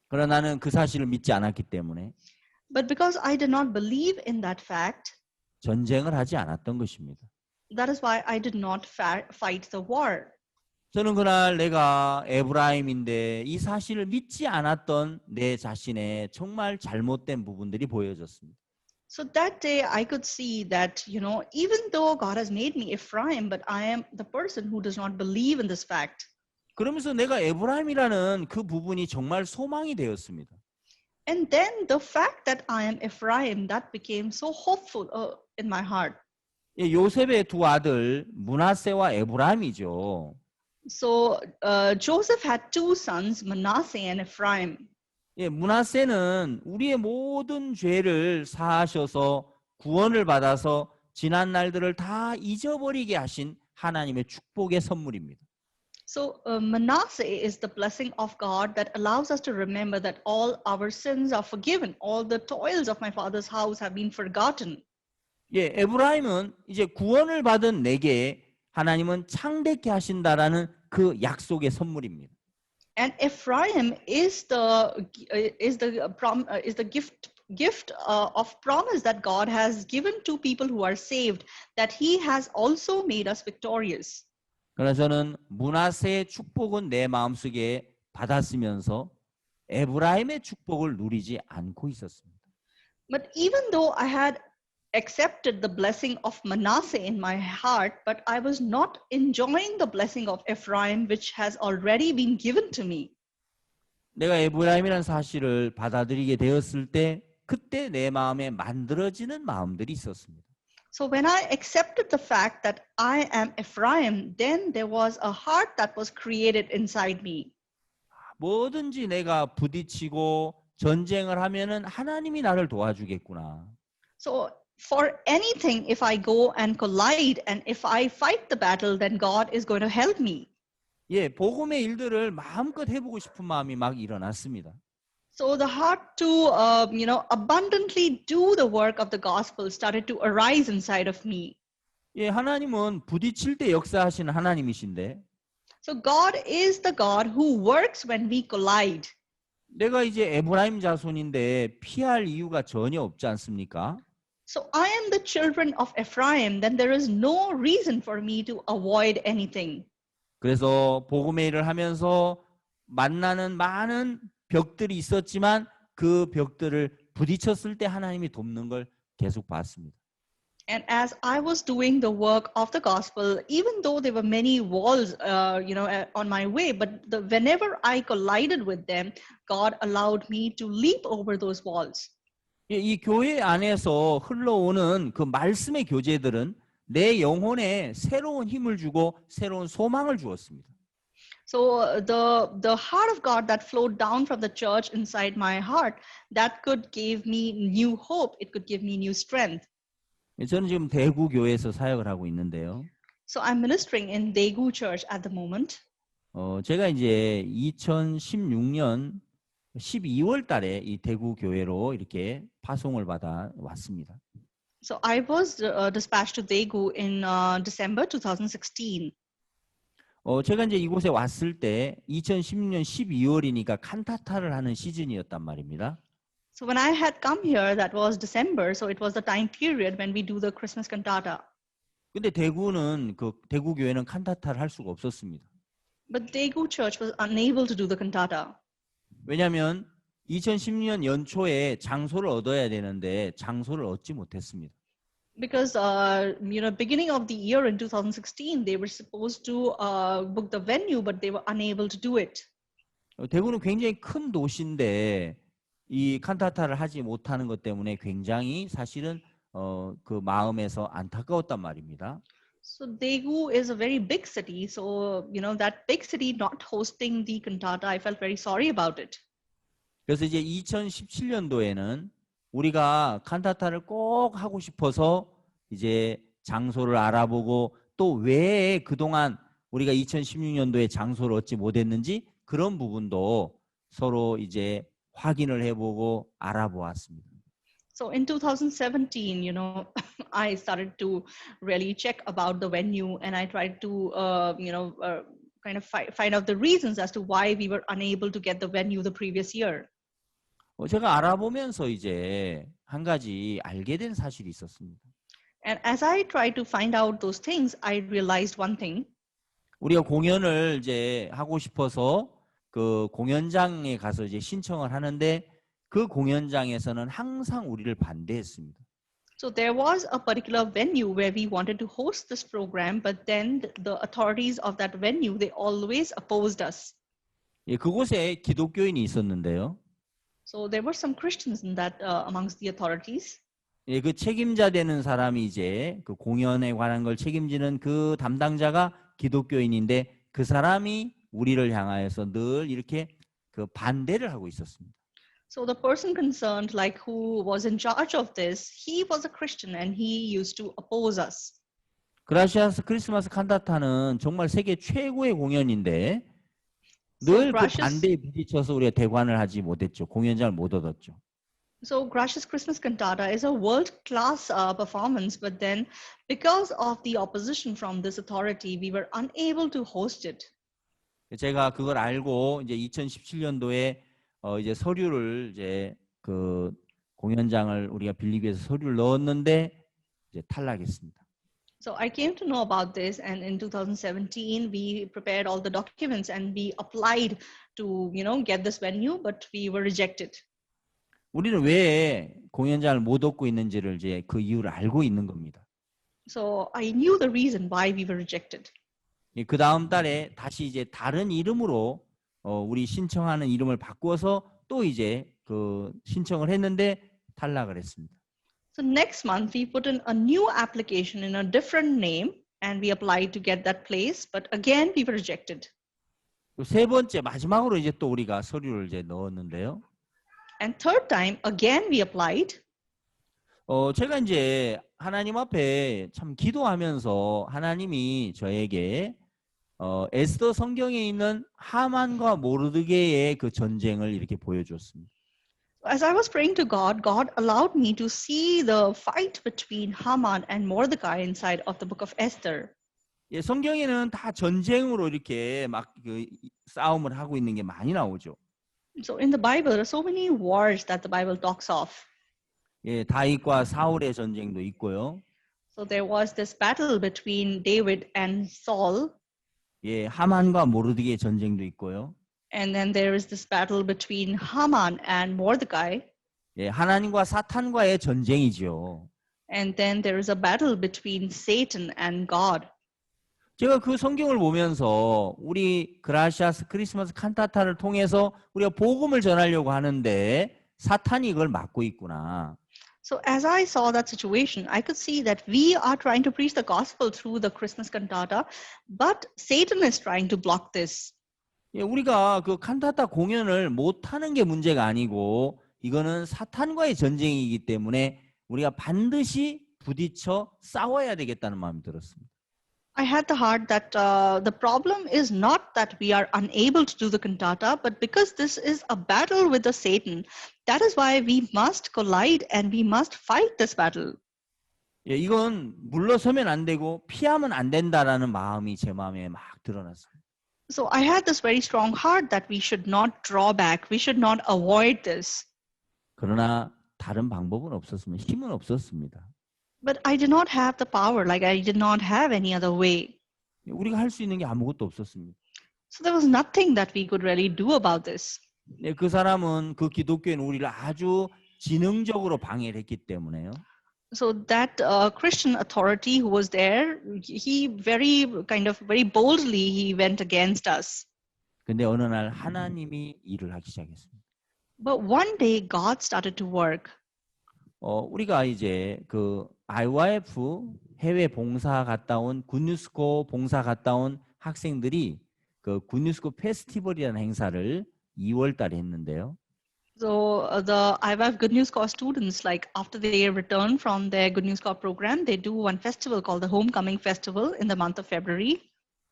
그러나 나는 그 사실을 믿지 않았기 때문에 But because I did not believe in that fact, 전쟁을 하지 않았던 것입니다. that is why I did not fight the war. 저는 그날 내가 에브라임인데 이 사실을 믿지 않았던 내 자신의 정말 잘못된 부분들이 보여졌습니다. So that day I could see that, even though God has made me Ephraim, but I am the person who does not believe in this fact. 그러면서 내가 에브라임이라는 그 부분이 정말 소망이 되었습니다. And then the fact that I am Ephraim, that became so hopeful in my heart. 예, 요셉의 두 아들 므낫세와 에브라임이죠. So Joseph had two sons, Manasseh and Ephraim. 예, 므낫세는 우리의 모든 죄를 사하셔서 구원을 받아서 지난 날들을 다 잊어버리게 하신 하나님의 축복의 선물입니다. So Manasseh is the blessing of God that allows us to remember that all our sins are forgiven. All the toils of my father's house have been forgotten. 예, 에브라임은 이제 구원을 받은 내게 하나님은 창대케 하신다라는 그 약속의 선물입니다. And Ephraim is the gift of promise that God has given to people who are saved, that He has also made us victorious. 그래서 저는 므낫세의 축복은 내 마음속에 받았으면서 에브라임의 축복을 누리지 않고 있었습니다. But even though I had accepted the blessing of Manasseh in my heart, but I was not enjoying the blessing of Ephraim, which has already been given to me. 내가 에브라임이라는 사실을 받아들이게 되었을 때 그때 내 마음에 만들어지는 마음들이 있었습니다. So when I accepted the fact that I am Ephraim, then there was a heart that was created inside me. 뭐든지 내가 부딪히고 전쟁을 하면은 하나님이 나를 도와주겠구나. So for anything, if I go and collide and if I fight the battle, then God is going to help me. 예, 복음의 일들을 마음껏 해보고 싶은 마음이 막 일어났습니다. So the heart to, abundantly do the work of the gospel started to arise inside of me. 예, 하나님은 부딪힐 때 역사하시는 하나님이신데 So God is the God who works when we collide. 내가 이제 에브라임 자손인데 피할 이유가 전혀 없지 않습니까? So I am the children of Ephraim, then there is no reason for me to avoid anything. 그래서 복음의 일을 하면서 만나는 많은 벽들이 있었지만 그 벽들을 부딪혔을 때 하나님이 돕는 걸 계속 봤습니다. And as I was doing the work of the gospel, even though there were many walls, on my way, but whenever I collided with them, God allowed me to leap over those walls. 이 교회 안에서 흘러오는 그 말씀의 교제들은 내 영혼에 새로운 힘을 주고 새로운 소망을 주었습니다. So the heart of God that flowed down from the church inside my heart, that could give me new hope. It could give me new strength. 저는 지금 대구 교회에서 사역을 하고 있는데요. So I'm ministering in Daegu Church at the moment. 제가 이제 2016년 12월 달에 이 대구 교회로 이렇게 파송을 받아 왔습니다. So I was dispatched to Daegu in December 2016. 제가 이제 이곳에 왔을 때 2016년 12월이니까 칸타타를 하는 시즌이었단 말입니다. So when I had come here, that was December. So it was the time period when we do the Christmas cantata. 근데 대구는 대구 교회는 칸타타를 할 수가 없었습니다. But Daegu Church was unable to do the cantata. 왜냐하면 2016년 연초에 장소를 얻어야 되는데 장소를 얻지 못했습니다. Because beginning of the year in 2016, they were supposed to book the venue, but they were unable to do it. 대구는 굉장히 큰 도시인데 이 칸타타를 하지 못하는 것 때문에 굉장히 사실은 그 마음에서 안타까웠단 말입니다. So Daegu is a very big city. So that big city not hosting the cantata, I felt very sorry about it. 그래서 이제 2017년도에는 우리가 칸타타를 꼭 하고 싶어서 이제 장소를 알아보고 또 왜 그동안 우리가 2016년도에 장소를 얻지 못했는지 그런 부분도 서로 이제 확인을 해보고 알아보았습니다. So in 2017, I started to really check about the venue, and I tried to, kind of find out the reasons as to why we were unable to get the venue the previous year. 제가 알아보면서 이제 한 가지 알게 된 사실이 있었습니다. And as I tried to find out those things, I realized one thing. 우리가 공연을 이제 하고 싶어서 그 공연장에 가서 이제 신청을 하는데 그 공연장에서는 항상 우리를 반대했습니다. So there was a particular venue where we wanted to host this program, but then the authorities of that venue, they always opposed us. 예, 그곳에 기독교인이 있었는데요. So there were some Christians in that amongst the authorities. 예, 그 책임자 되는 사람이 이제 그 공연에 관한 걸 책임지는 그 담당자가 기독교인인데 그 사람이 우리를 향하여서 늘 이렇게 그 반대를 하고 있었습니다. So the person concerned, like who was in charge of this, he was a Christian and he used to oppose us. 그라시아스 크리스마스 칸타타는 정말 세계 최고의 공연인데 늘 그 반대에 부딪혀서 우리가 대관을 하지 못했죠. 공연장을 못 얻었죠. So Gracious Christmas Cantata is a world-class performance, but then because of the opposition from this authority, we were unable to host it. 제가 그걸 알고 이제 2017년도에 이제 서류를 이제 그 공연장을 우리가 빌리기 위해서 서류를 넣었는데 이제 탈락했습니다. So I came to know about this, and in 2017 we prepared all the documents and we applied to get this venue, but we were rejected. 우리는 왜 공연장을 못 얻고 있는지를 이제 그 이유를 알고 있는 겁니다. So I knew the reason why we were rejected. 그 다음 달에 다시 이제 다른 이름으로 우리 신청하는 이름을 바꾸어서 또 이제 그 신청을 했는데 탈락을 했습니다. So next month we put in a new application in a different name and we applied to get that place, but again we were rejected. 세 번째 마지막으로 이제 또 우리가 서류를 이제 넣었는데요. And third time again we applied. 제가 이제 하나님 앞에 참 기도하면서 하나님이 저에게 에스더 성경에 있는 하만과 모르드게의 그 전쟁을 이렇게 보여줬습니다. As I was praying to God, God allowed me to see the fight between Haman and Mordecai inside of the book of Esther. 예, 성경에는 다 전쟁으로 이렇게 막 그 싸움을 하고 있는 게 많이 나오죠. So in the Bible, there are so many wars that the Bible talks of. 예, 다윗과 사울의 전쟁도 있고요. So there was this battle between David and Saul. 예, 하만과 모르드게의 전쟁도 있고요. And then there is this battle between Haman and Mordecai. 예, 하나님과 사탄과의 전쟁이죠. And then there is a battle between Satan and God. 제가 그 성경을 보면서 우리 그라시아스 크리스마스 칸타타를 통해서 우리가 복음을 전하려고 하는데 사탄이 이걸 막고 있구나. So as I saw that situation, I could see that we are trying to preach the gospel through the Christmas cantata, but Satan is trying to block this. 예, 우리가 그 칸타타 공연을 못하는 게 문제가 아니고 이거는 사탄과의 전쟁이기 때문에 우리가 반드시 부딪혀 싸워야 되겠다는 마음이 들었습니다. I had the heart that the problem is not that we are unable to do the cantata, but because this is a battle with the Satan, that is why we must collide and we must fight this battle. 예, 이건 물러서면 안 되고 피하면 안 된다라는 마음이 제 마음에 막 드러났습니다. So I had this very strong heart that we should not draw back, we should not avoid this. 그러나 다른 방법은 없었습니다. 힘은 없었습니다. But I did not have the power, like I did not have any other way. 우리가 할 수 있는 게 아무것도 없었습니다. So there was nothing that we could really do about this. 네, 그 사람은 그 기독교인 우리를 아주 지능적으로 방해를 했기 때문에요. So that Christian authority who was there, he very boldly he went against us. 근데 어느 날 하나님이 일을 하기 시작했습니다. But one day God started to work. 우리가 이제 그 IYF 해외 봉사 갔다 온 굿뉴스코 봉사 갔다 온 학생들이 그 굿뉴스코 페스티벌이라는 행사를 2월 달에 했는데요. So the IVF Good News Corps students, like after they return from their Good News Corps program, they do one festival called the Homecoming Festival in the month of February.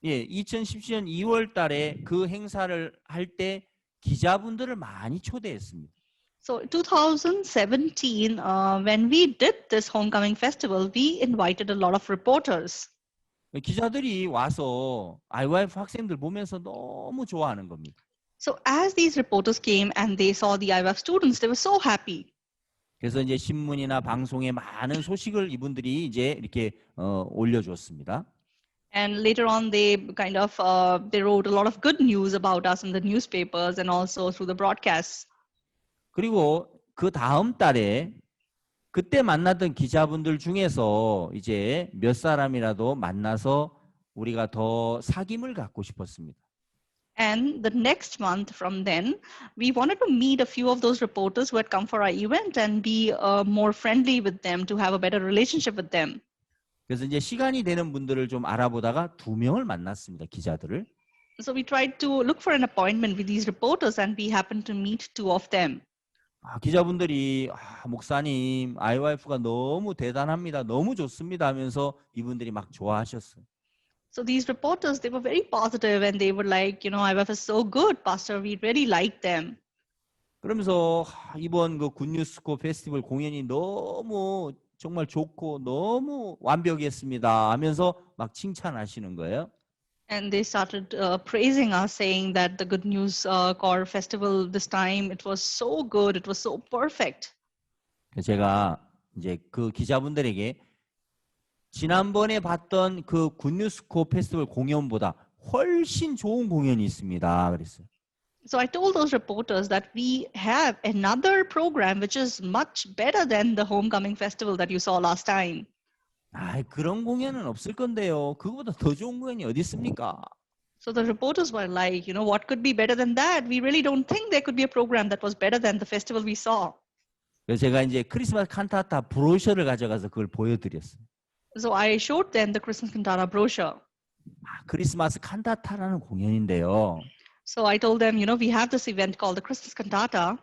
예, 2017년 2월 달에 그 행사를 할 때 기자분들을 많이 초대했습니다. So 2017, when we did this Homecoming Festival, we invited a lot of reporters. 기자들이 와서 IYF 학생들 보면서 너무 좋아하는 겁니다. So as these reporters came and they saw the IVF students, they were so happy. 그래서 이제 신문이나 방송에 많은 소식을 이분들이 이제 이렇게 올려줬습니다. And later on, they they wrote a lot of good news about us in the newspapers and also through the broadcasts. 그리고 그 다음 달에 그때 만났던 기자분들 중에서 이제 몇 사람이라도 만나서 우리가 더 사귐을 갖고 싶었습니다. And the next month from then, we wanted to meet a few of those reporters who had come for our event and be more friendly with them, to have a better relationship with them. 그래서 이제 시간이 되는 분들을 좀 알아보다가 2명을 만났습니다. 기자들을. So we tried to look for an appointment with these reporters and we happened to meet 2 of them. 기자분들이 목사님 IYF가 너무 대단합니다. 너무 좋습니다 하면서 이분들이 막 좋아하셨어요. So these reporters, they were very positive and they were like, IVF is so good, Pastor. We really like them. 그러면서 이번 그 굿뉴스코 페스티벌 공연이 너무 정말 좋고 너무 완벽했습니다 하면서 막 칭찬하시는 거예요. And they started praising us, saying that the Good News Corps festival this time, it was so good, it was so perfect. 제가 이제 그 기자분들에게 지난번에 봤던 그 굿뉴스코 페스티벌 공연보다 훨씬 좋은 공연이 있습니다. 그랬어요. So I told those reporters that we have another program which is much better than the Homecoming Festival that you saw last time. 그런 공연은 없을 건데요. 그거보다 더 좋은 공연이 어디 있습니까? So the reporters were like, what could be better than that? We really don't think there could be a program that was better than the festival we saw. 그래서 제가 이제 크리스마스 칸타타 브로셔를 가져가서 그걸 보여드렸어요. So I showed them the Christmas cantata brochure. 크리스마스 칸타타라는 공연인데요. So I told them, we have this event called the Christmas cantata.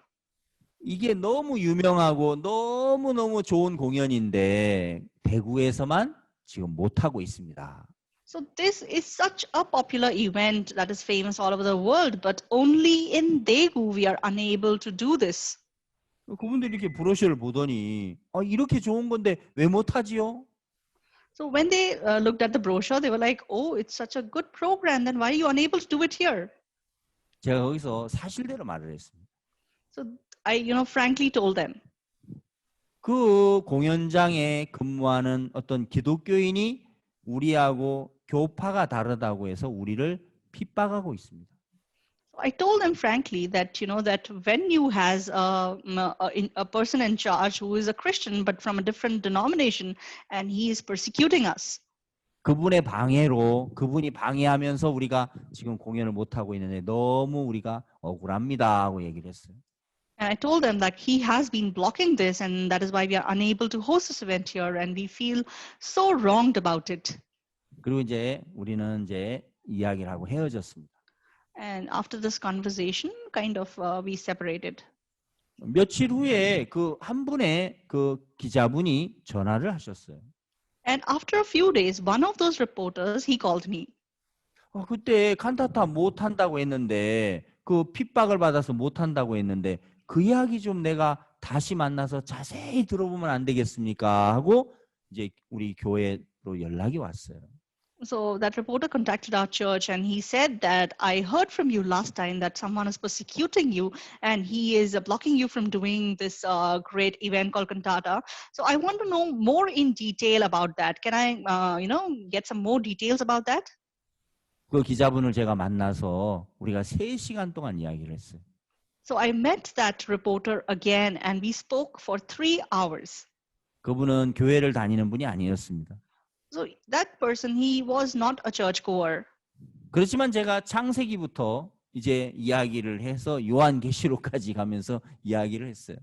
이게 너무 유명하고 너무너무 좋은 공연인데 대구에서만 지금 못하고 있습니다. So this is such a popular event that is famous all over the world, but only in Daegu we are unable to do this. 그분들이 이렇게 브로셔를 보더니 이렇게 좋은 건데 왜 못하지요? So when they looked at the brochure, they were like, oh, it's such a good program, then why are you unable to do it here? 제가 거기서 사실대로 말을 했습니다. So I, frankly told them. 그 공연장에 근무하는 어떤 기독교인이 우리하고 교파가 다르다고 해서 우리를 핍박하고 있습니다. I told them frankly that, that when you has a person in charge who is a Christian, but from a different denomination, and he is persecuting us. 그분의 방해로 그분이 방해하면서 우리가 지금 공연을 못하고 있는데 너무 우리가 억울합니다 하고 얘기를 했어요. And I told them that he has been blocking this and that is why we are unable to host this event here and we feel so wronged about it. 그리고 이제 우리는 이제 이야기를 하고 헤어졌습니다. And after this conversation, kind of we separated. 며칠 후에 그 한 분의 그 기자분이 전화를 하셨어요. And after a few days, one of those reporters, he called me. 그때 칸타타 못 한다고 했는데 그 핍박을 받아서 못 한다고 했는데 그 이야기 좀 내가 다시 만나서 자세히 들어보면 안 되겠습니까? 하고 이제 우리 교회로 연락이 왔어요. So that reporter contacted our church and he said that I heard from you last time that someone is persecuting you and he is blocking you from doing this great event called Cantata. So I want to know more in detail about that. Can I, get some more details about that? 그 기자분을 제가 만나서 우리가 3시간 동안 이야기를 했어요. So I met that reporter again and we spoke for 3 hours. 그분은 교회를 다니는 분이 아니었습니다. So that person, he was not a churchgoer. 그렇지만 제가 창세기부터 이제 이야기를 해서 요한계시록까지 가면서 이야기를 했어요.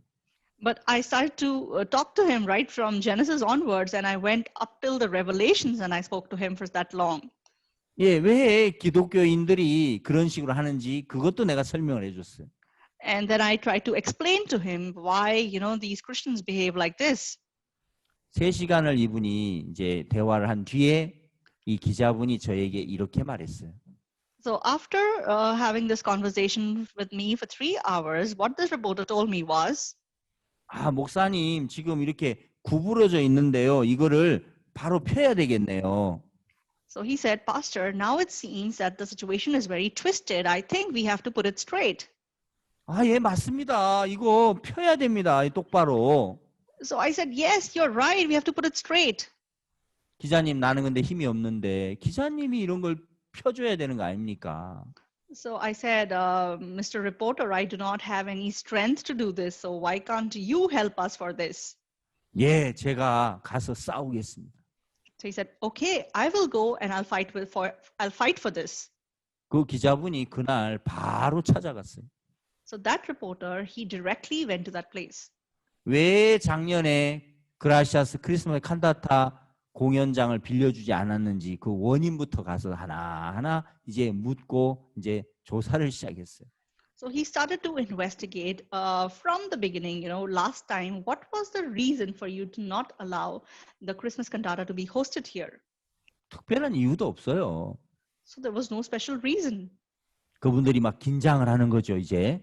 But I started to talk to him right from Genesis onwards, and I went up till the Revelations, and I spoke to him for that long. 예, 왜 기독교인들이 그런 식으로 하는지 그것도 내가 설명을 해줬어요. And then I tried to explain to him why, these Christians behave like this. 3시간을 이분이 이제 대화를 한 뒤에 이 기자분이 저에게 이렇게 말했어요. So after having this conversation with me for 3 hours, what this reporter told me was, 목사님 지금 이렇게 구부러져 있는데요. 이거를 바로 펴야 되겠네요. so he said, Pastor, now it seems that the situation is very twisted. I think we have to put it straight. 예, 맞습니다. 이거 펴야 됩니다. 똑바로. So I said, yes, you're right. We have to put it straight. 기자님, 나는 근데 힘이 없는데 기자님이 이런 걸 펴줘야 되는 거 아닙니까? So I said, Mr. Reporter, I do not have any strength to do this. So why can't you help us for this? 예, 제가 가서 싸우겠습니다. So he said, okay, I will go and I'll fight for this. 그 기자분이 그날 바로 찾아갔어요. So that reporter, he directly went to that place. 왜 작년에 그라시아스 크리스마스 칸타타 공연장을 빌려주지 않았는지 그 원인부터 가서 하나하나 이제 묻고 이제 조사를 시작했어요. So he started to investigate from the beginning, last time, what was the reason for you to not allow the Christmas cantata to be hosted here? 특별한 이유도 없어요. So there was no special reason. 그분들이 막 긴장을 하는 거죠, 이제.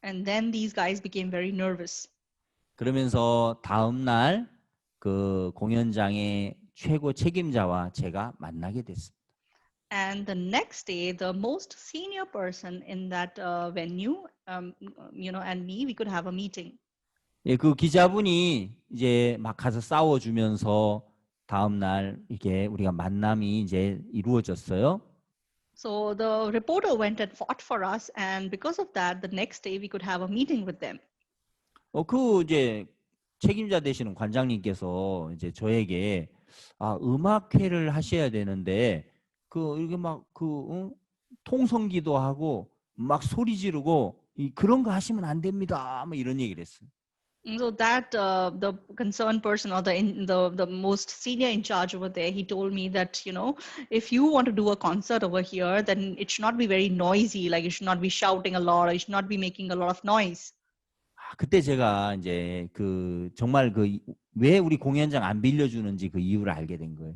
And then these guys became very nervous. 그러면서 다음 날 그 공연장의 최고 책임자와 제가 만나게 됐습니다. And the next day, the most senior person in that venue, and me, we could have a meeting. 예, 그 기자분이 이제 막 가서 싸워주면서 다음 날 이게 우리가 만남이 이제 이루어졌어요. So the reporter went and fought for us, and because of that, the next day we could have a meeting with them. 그 이제 책임자 되시는 관장님께서 이제 저에게 음악회를 하셔야 되는데 이렇게 막 통성기도 하고 막 소리 지르고 그런 거 하시면 안 됩니다. 뭐 이런 얘기를 했어요. So that the concerned person or the most senior in charge over there, he told me that, if you want to do a concert over here, then it should not be very noisy. Like you should not be shouting a lot, or you should not be making a lot of noise. 그때 제가 이제 정말 왜 우리 공연장 안 빌려주는지 그 이유를 알게 된 거예요.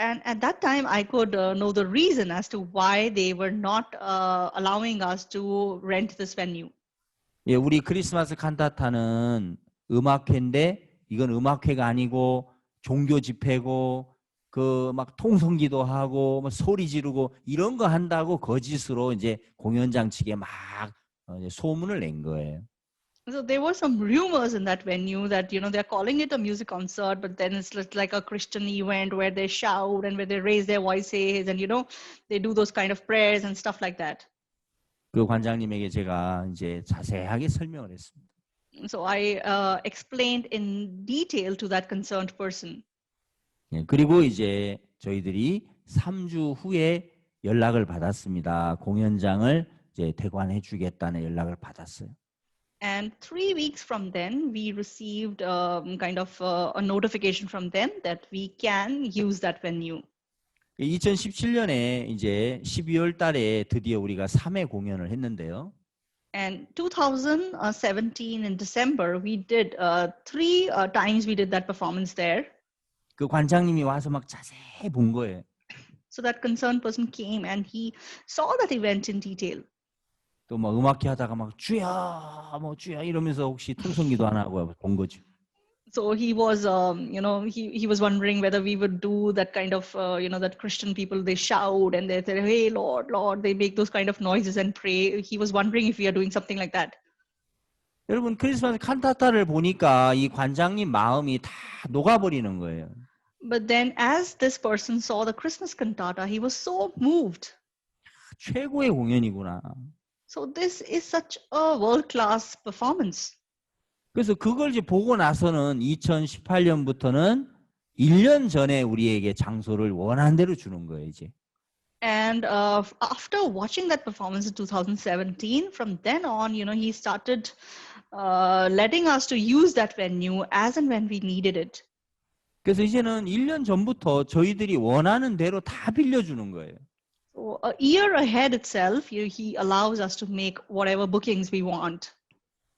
And at that time, I could know the reason as to why they were not allowing us to rent this venue. 예, 우리 크리스마스 칸타타는 음악회인데 이건 음악회가 아니고 종교 집회고 막 통성기도 하고 막 소리 지르고 이런 거 한다고 거짓으로 이제 공연장 측에 막 소문을 낸 거예요. So there were some rumors in that venue that, they're calling it a music concert, but then it's like a Christian event where they shout and where they raise their voices and, they do those kind of prayers and stuff like that. 그 관장님에게 제가 이제 자세하게 설명을 했습니다. So I explained in detail to that concerned person. 예, 그리고 이제 저희들이 3주 후에 연락을 받았습니다. 공연장을 이제 대관해 주겠다는 연락을 받았어요. And 3 weeks from then, we received kind of a notification from them that we can use that venue. 2017년에 이제 12월 달에 드디어 우리가 3회 공연을 했는데요. And 2017 in December, we did 3 times we did that performance there. 그 관장님이 와서 막 자세히 본 거예요. So that concerned person came and he saw that event in detail. 또 막 음악회 하다가 막 주야 뭐 주야 이러면서 혹시 통성기도 안 하고 본 거죠. So he was, he was wondering whether we would do that kind of, that Christian people, they shout and they say, hey, Lord, Lord, they make those kind of noises and pray. He was wondering if we are doing something like that. 여러분 크리스마스 칸타타를 보니까 이 관장님 마음이 다 녹아버리는 거예요. But then as this person saw the Christmas cantata, he was so moved. 최고의 공연이구나. So this is such a world-class performance. 그래서 그걸 이제 보고 나서는 2018년부터는 1년 전에 우리에게 장소를 원하는 대로 주는 거예요, 이제. And after watching that performance in 2017, from then on, he started letting us to use that venue as and when we needed it. 그래서 이제는 1년 전부터 저희들이 원하는 대로 다 빌려주는 거예요. So a year ahead itself, he allows us to make whatever bookings we want.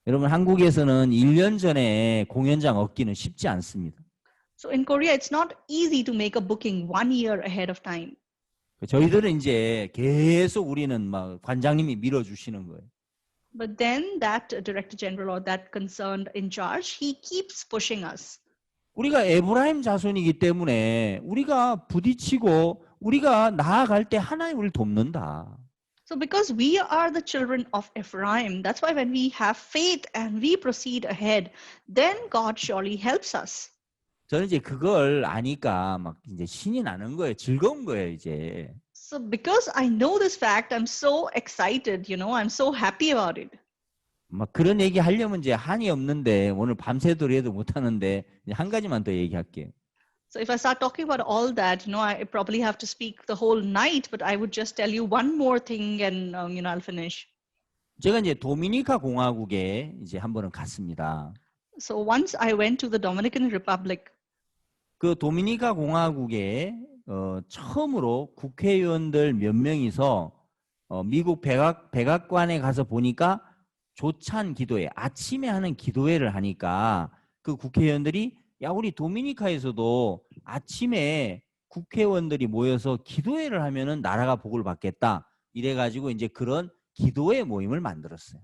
여러분 한국에서는 1년 전에 공연장 얻기는 쉽지 않습니다. So in Korea, it's not easy to make a booking 1 year ahead of time. 저희들은 이제 계속 우리는 막 관장님이 밀어주시는 거예요. But then that director general or that concerned in charge, he keeps pushing us. 우리가 에브라임 자손이기 때문에 우리가 부딪히고 우리가 나아갈 때 하나님 우리를 돕는다. So because we are the children of Ephraim, that's why when we have faith and we proceed ahead, then God surely helps us. 저는 이제 그걸 아니까 막 이제 신이 나는 거예요. 즐거운 거예요, 이제. So because I know this fact, I'm so excited, I'm so happy about it. 막 그런 얘기 하려면 이제 한이 없는데 오늘 밤새도록 해도 못 하는데 한 가지만 더 얘기할게요. So if I start talking about all that, I probably have to speak the whole night, but I would just tell you one more thing and, I'll finish. 제가 이제 도미니카 공화국에 이제 한 번은 갔습니다. So once I went to the Dominican Republic. 그 도미니카 공화국에 처음으로 국회의원들 몇 명이서 미국 백악관에 가서 보니까 조찬 기도회, 아침에 하는 기도회를 하니까 그 국회의원들이 야 우리 도미니카에서도 아침에 국회의원들이 모여서 기도회를 하면은 나라가 복을 받겠다. 이래가지고 이제 그런 기도회 모임을 만들었어요.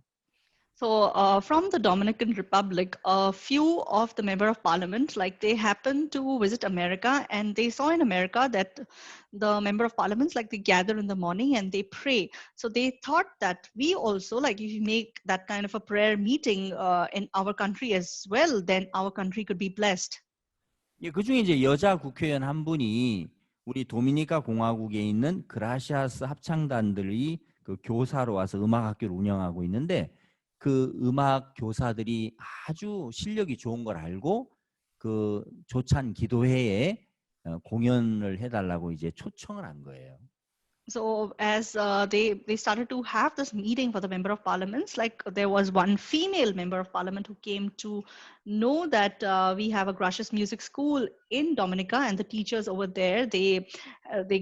So from the Dominican Republic, a few of the member of parliament, like they happened to visit America and they saw in America that the member of parliaments, like they gather in the morning and they pray. So they thought that we also, like if you make that kind of a prayer meeting in our country as well, then our country could be blessed. 예, 그중에 이제 여자 국회의원 한 분이 우리 도미니카 공화국에 있는 그라시아스 합창단들이 그 교사로 와서 음악학교를 운영하고 있는데 그 음악 교사들이 아주 실력이 좋은 걸 알고 그 조찬 기도회에 공연을 해달라고 이제 초청을 한 거예요. So as they started to have this meeting for the member of parliaments, like there was one female member of parliament who came to know that we have a Gracious Music School in Dominica and the teachers over there, they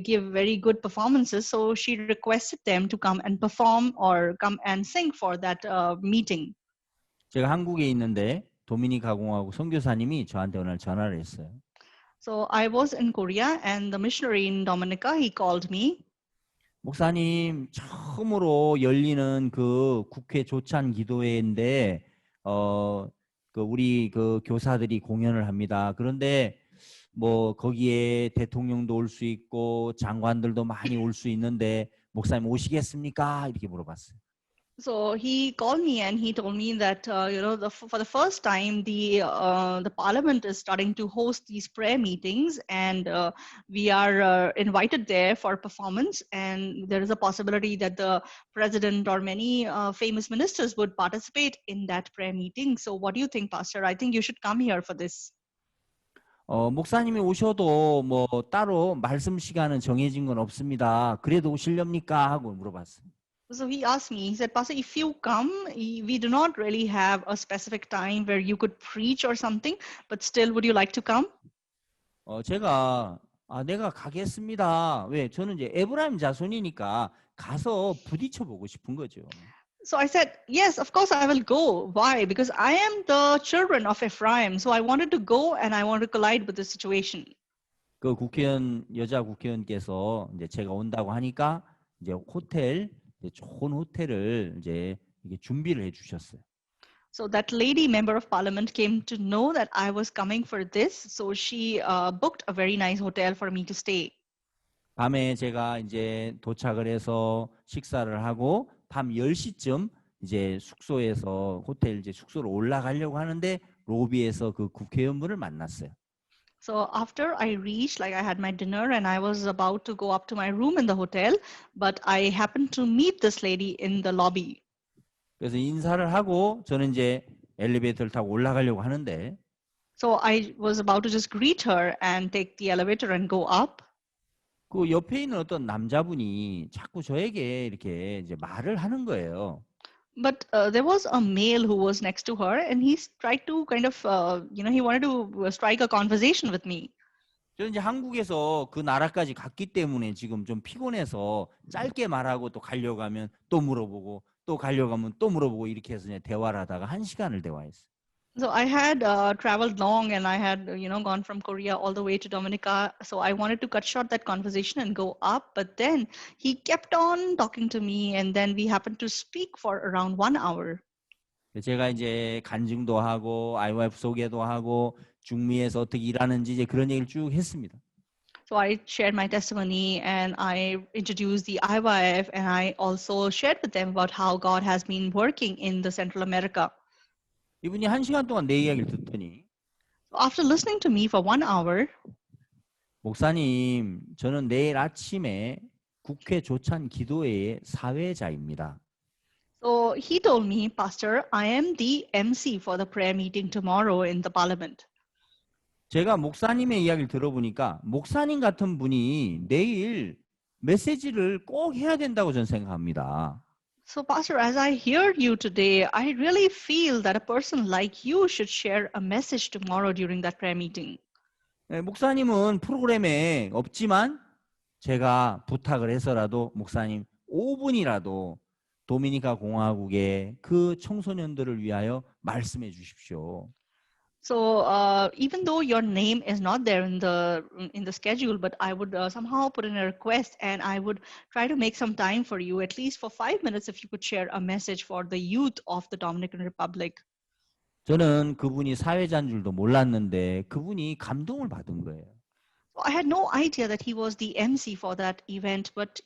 give very good performances. So she requested them to come and perform or come and sing for that meeting. 제가 한국에 있는데 도미니카 공화국 선교사님이 저한테 오늘 전화를 했어요. So I was in Korea and the missionary in Dominica, he called me. 목사님, 처음으로 열리는 그 국회 조찬 기도회인데, 우리 그 교사들이 공연을 합니다. 그런데 뭐 거기에 대통령도 올 수 있고 장관들도 많이 올 수 있는데 목사님 오시겠습니까? 이렇게 물어봤어요. So he called me and he told me that for the first time the parliament is starting to host these prayer meetings and we are invited there for performance and there is a possibility that the president or many famous ministers would participate in that prayer meeting. So what do you think, Pastor? I think you should come here for this. 목사님이 오셔도 뭐 따로 말씀 시간은 정해진 건 없습니다. 그래도 오시렵니까? 하고 물어봤어요. So he asked me, he said, Pastor, if you come, we do not really have a specific time where you could preach or something, but still, would you like to come? 제가 아, 내가 가겠습니다. 왜? 저는 이제 에브라임 자손이니까 가서 부딪혀 보고 싶은 거죠. So I said, yes, of course I will go. Why? Because I am the children of Ephraim. So I wanted to go and I want to collide with the situation. 그 여자 국회의원께서 이제 제가 온다고 하니까 이제 이제 좋은 호텔을 이제 이게 준비를 해 주셨어요. So that lady member of parliament came to know that I was coming for this. So she booked a very nice hotel for me to stay. 밤에 제가 이제 도착을 해서 식사를 하고 밤 10시쯤 이제 호텔 이제 숙소로 올라가려고 하는데 로비에서 그 국회의원분을 만났어요. So after I reached, like I had my dinner and I was about to go up to my room in the hotel, but I happened to meet this lady in the lobby. 그래서 인사를 하고 저는 이제 엘리베이터를 타고 올라가려고 하는데 So I was about to just greet her and take the elevator and go up. 그 옆에 있는 어떤 남자분이 자꾸 저에게 이렇게 이제 말을 하는 거예요. But there was a male who was next to her and he tried to kind of, he wanted to strike a conversation with me. 저는 이제 한국에서 그 나라까지 갔기 때문에 지금 좀 피곤해서 짧게 말하고 또 가려고 하면 또 물어보고 또 가려고 하면 또 물어보고 이렇게 해서 이제 대화를 하다가 1시간을 대화했어요. So I had traveled long and I had, gone from Korea all the way to Dominica. So I wanted to cut short that conversation and go up. But then he kept on talking to me and then we happened to speak for around 1 hour. 제가 이제 간증도 하고 IYF 소개도 하고 중미에서 어떻게 일하는지 이제 그런 얘기를 쭉 했습니다. So I shared my testimony and I introduced the IYF and I also shared with them about how God has been working in the Central America. 이분이 1시간 동안 내 이야기를 듣더니 So after listening to me for 1 hour, 목사님, 저는 내일 아침에 국회 조찬 기도회의 사회자입니다. so he told me, Pastor, I am the MC for the prayer meeting tomorrow in the parliament. 제가 목사님의 이야기를 들어보니까 목사님 같은 분이 내일 메시지를 꼭 해야 된다고 저는 생각합니다. So, Pastor, as I hear you today, I really feel that a person like you should share a message tomorrow during that prayer meeting. 네, 목사님은 프로그램에 없지만 제가 부탁을 해서라도 목사님 5분이라도 도미니카 공화국의 그 청소년들을 위하여 말씀해 주십시오. So even though your name is not there in the schedule, but I would somehow put in a request and I would try to make some time for you, at least for 5 minutes, if you could share a message for the youth of the Dominican Republic. 저는 그분이 사회자인 줄도 몰랐는데 그분이 감동을 받은 거예요. So I had no idea that he was the MC for that event, but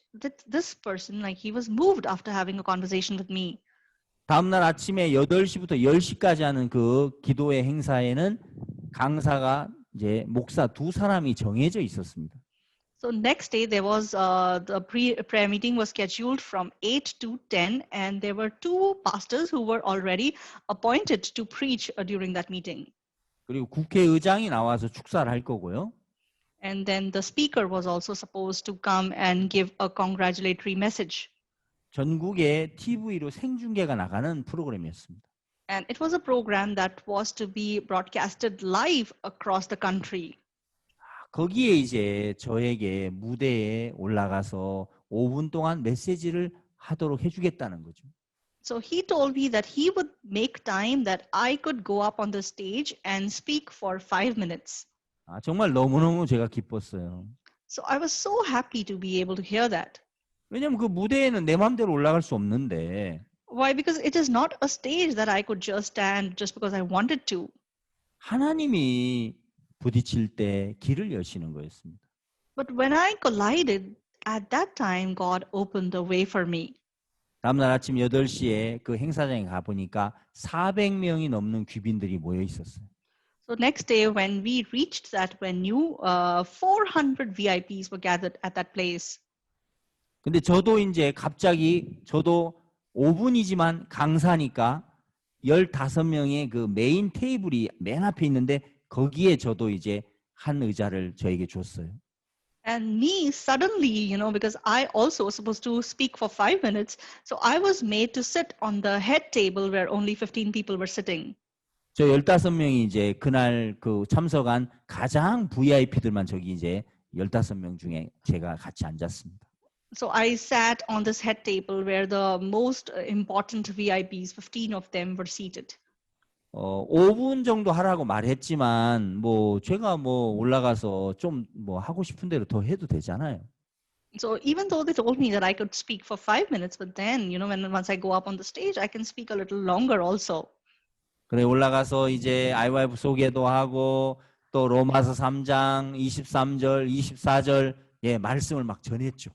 this person, like, he was moved after having a conversation with me. 다음날 아침에 8시부터 10시까지 하는 그 기도회 행사에는 강사가 이제 목사 2사람이 정해져 있었습니다. So next day there was the prayer meeting was scheduled from 8 to 10 and there were 2 pastors who were already appointed to preach during that meeting. 그리고 국회의장이 나와서 축사를 할 거고요. And then the speaker was also supposed to come and give a congratulatory message. 전국에 TV로 생중계가 나가는 프로그램이었습니다. And it was a program that was to be broadcasted live across the country. 거기에 이제 저에게 무대에 올라가서 5분 동안 메시지를 하도록 해주겠다는 거죠. So he told me that he would make time that I could go up on the stage and speak for 5 minutes. 아, 정말 너무너무 제가 기뻤어요. So I was so happy to be able to hear that. 왜냐면 그 무대에는 내 마음대로 올라갈 수 없는데. Why? Because it is not a stage that I could just stand just because I wanted to. 하나님이 부딪힐 때 길을 여시는 거였습니다. But when I collided, at that time, God opened the way for me. 다음날 아침 8시에 그 행사장에 가보니까 400명이 넘는 귀빈들이 모여 있었어요. So next day, when we reached that venue, 400 VIPs were gathered at that place. 근데 저도 이제 갑자기 저도 5분이지만 강사니까 15명의 그 메인 테이블이 맨 앞에 있는데 거기에 저도 이제 한 의자를 저에게 줬어요. And me suddenly, because I also was supposed to speak for 5 minutes, so I was made to sit on the head table where only 15 people were sitting. 저 15명이 이제 그날 그 참석한 가장 VIP들만 저기 이제 15명 중에 제가 같이 앉았습니다. So I sat on this head table where the most important VIPs, 15 of them, were seated. 5분 정도 하라고 말했지만 뭐 제가 뭐 올라가서 좀 뭐 하고 싶은 대로 더 해도 되잖아요. So even though they told me that I could speak for 5 minutes, but then, once I go up on the stage, I can speak a little longer also. 그래 올라가서 이제 아이와이프 소개도 하고 또 로마서 3장 23절, 24절 말씀을 막 전했죠.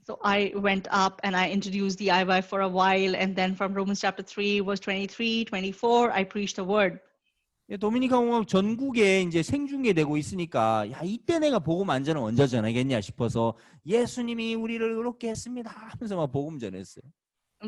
So I went up and I introduced the IY for a while. And then from Romans chapter 3, verse 23, 24, I preached the word. 도미니카 공화국 전국에 이제 생중계되고 있으니까 야 이때 내가 복음 안전을 언제 전하겠냐 싶어서 예수님이 우리를 의롭게 했습니다 하면서 막 복음 전했어요.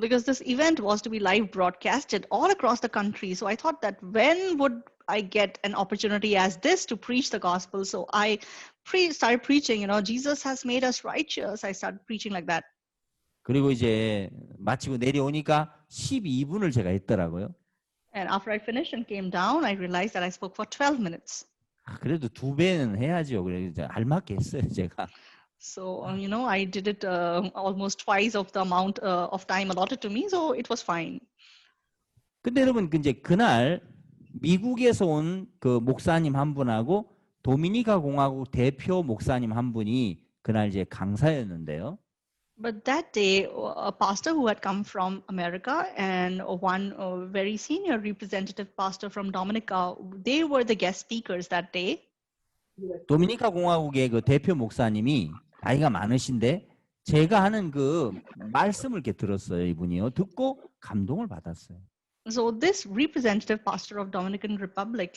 Because this event was to be live broadcasted all across the country. So I thought that when would I get an opportunity as this to preach the gospel? So I started preaching, Jesus has made us righteous. I started preaching like that. 그리고 이제 마치고 내려오니까 12분을 제가 했더라고요. And after I finished and came down, I realized that I spoke for 12 minutes. 그래도 2배는 해야죠. 그래서 이제 알맞게 했어요, 제가. So, I did it almost twice of the amount of time allotted to me. So it was fine. 근데 여러분, 이제 그날 미국에서 온 그 목사님 한 분하고 도미니카 공화국 대표 목사님 한 분이 그날 이제 강사였는데요. But that day, a pastor who had come from America and one very senior representative pastor from Dominica, they were the guest speakers that day. 도미니카 공화국의 그 대표 목사님이 나이가 많으신데 제가 하는 그 말씀을 이렇게 들었어요, 이분이요. 듣고 감동을 받았어요. So this representative pastor of Dominican Republic,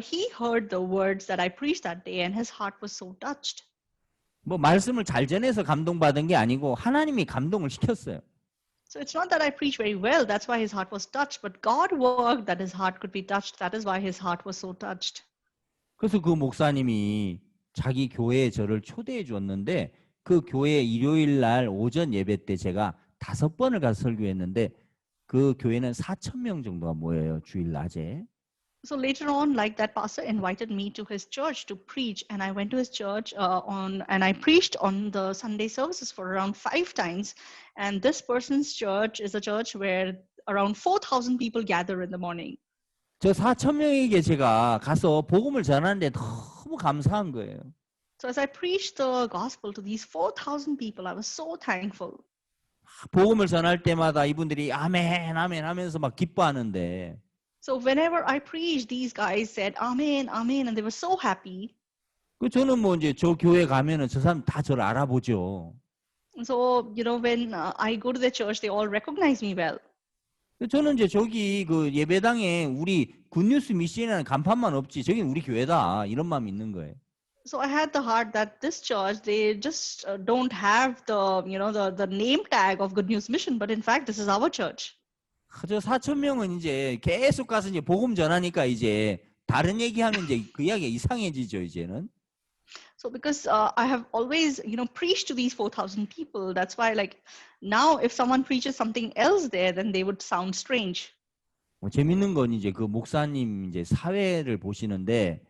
he heard the words that I preached that day and his heart was so touched. 뭐 말씀을 잘 전해서 감동받은 게 아니고 하나님이 감동을 시켰어요. So it's not that I preach very well, that's why his heart was touched, but God worked that his heart could be touched. That is why his heart was so touched. 그래서 그 목사님이 자기 교회에 저를 초대해 줬는데 그 교회 일요일 날 오전 예배 때 제가 5번을 가서 설교했는데 그 교회는 4,000명 정도가 모여요, 주일 낮에. So later on, like that pastor invited me to his church to preach, and I went to his church and I preached on the Sunday services for around 5 times. And this person's church is a church where around 4,000 people gather in the morning. 저 4,000명에게 제가 가서 복음을 전하는데 너무 감사한 거예요. So as I preached the gospel to these 4,000 people, I was so thankful. 복음을 전할 때마다 이분들이 아멘, 아멘 하면서 막 기뻐하는데 So whenever I preached, these guys said, Amen, Amen, and they were so happy. 그 저는 뭐 이제 저 교회 가면은 저 사람 다 저를 알아보죠. So, when I go to the church, they all recognize me well. 저는 이제 저기 그 예배당에 우리 굿뉴스 미션이라는 간판만 없지 저긴 우리 교회다 이런 마음이 있는 거예요. So I had the heart that this church, they just don't have the name tag of Good News Mission, but in fact, this is our church. 저 4,000명은 이제 계속 가서 이제 복음 전하니까 이제 다른 얘기하면 이제 그 이야기가 이상해지죠 이제는. So because I have always, preached to these 4,000 people, that's why now if someone preaches something else there, then they would sound strange. 재밌는 건 이제 그 목사님 이제 사회를 보시는데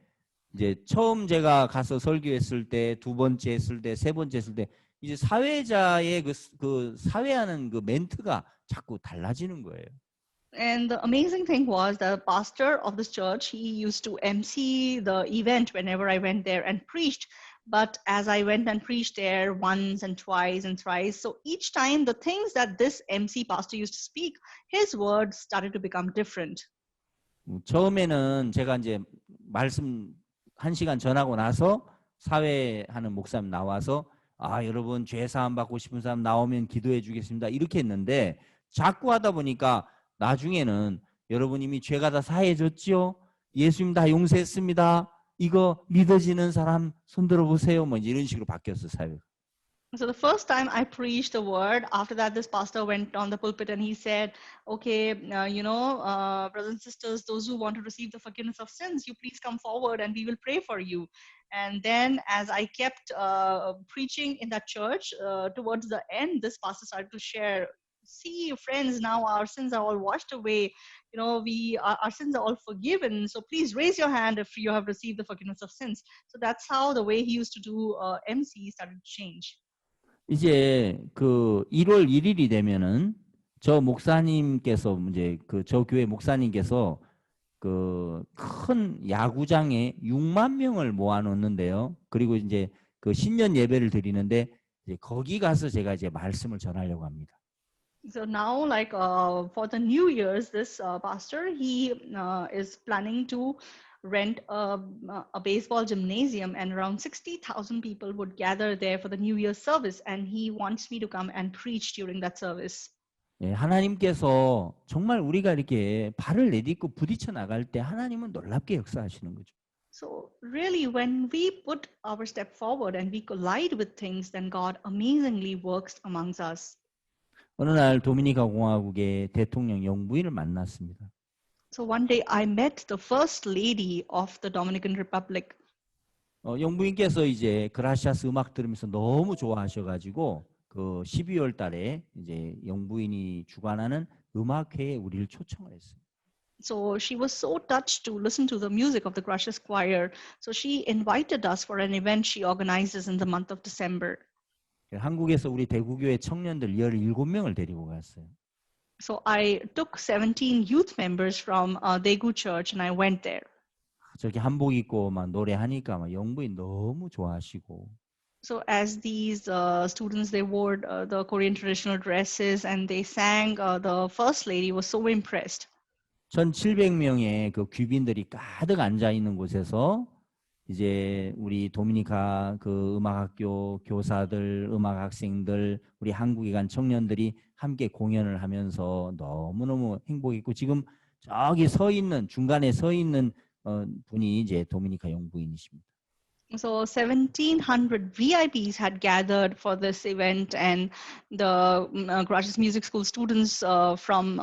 이제 처음 제가 가서 설교했을 때, 2번째 했을 때, 3번째 했을 때 이제 사회자의 그 사회하는 그 멘트가 자꾸 달라지는 거예요. And the amazing thing was the pastor of this church, he used to MC the event whenever I went there and preached. But as I went and preached there once and twice and thrice, so each time the things that this MC pastor used to speak, his words started to become different. 처음에는 제가 이제 말씀 1시간 전하고 나서 사회하는 목사님 나와서 여러분 죄 사함 받고 싶은 사람 나오면 기도해 주겠습니다. 이렇게 했는데 자꾸 하다 보니까 나중에는 여러분 이미 죄가 다 사해졌지요? 예수님 다 용서했습니다. 이거 믿어지는 사람 손 들어보세요. 뭐 이런 식으로 바뀌었어 사회가. So the first time I preached the word, after that this pastor went on the pulpit and he said, okay, brothers and sisters, those who want to receive the forgiveness of sins, you please come forward and we will pray for you. And then as I kept preaching in that church, towards the end, this pastor started to share See, friends, now our sins are all washed away. You know, our sins are all forgiven. So please raise your hand if you have received the forgiveness of sins. So that's how the way he used to do MC started to change. 이제 그 1월 1일이 되면은 저 목사님께서 이제 그 저 교회 목사님께서 그 큰 야구장에 6만 명을 모아 놓는데요. 그리고 이제 그 신년 예배를 드리는데 이제 거기 가서 제가 이제 말씀을 전하려고 합니다. So now, like for the New Year's, this pastor, he is planning to rent a baseball gymnasium, and around 60,000 people would gather there for the New Year's service. And he wants me to come and preach during that service. 예, 하나님께서 정말 우리가 이렇게 발을 내딛고 부딪혀 나갈 때 하나님은 놀랍게 역사하시는 거죠. So really, when we put our step forward and we collide with things, then God amazingly works amongst us. 어느 날 도미니카 공화국의 대통령 영부인을 만났습니다. So one day I met the first lady of the Dominican Republic. 영부인께서 이제 그라시아스 음악 들으면서 너무 좋아하셔가지고 그 12월 달에 이제 영부인이 주관하는 음악회에 우리를 초청을 했어요. So she was so touched to listen to the music of the Gracious Choir. So she invited us for an event she organizes in the month of December. 한국에서 우리 대구교회 청년들 17명을 데리고 갔어요. So I took 17 youth members from Daegu Church and I went there. 저렇게 한복 입고 막 노래하니까 막 영부인 너무 좋아하시고. So as these students, they wore the Korean traditional dresses and they sang, the first lady was so impressed. 1,700명의 그 귀빈들이 가득 앉아 있는 곳에서 이제 우리 도미니카 그 음악학교 교사들, 음악학생들, 우리 한국에 간 청년들이 함께 공연을 하면서 너무너무 행복했고 지금 저기 서 있는 중간에 서 있는 분이 이제 도미니카 영부인이십니다. So 1,700 VIPs had gathered for this event, and the Gracious Music School students from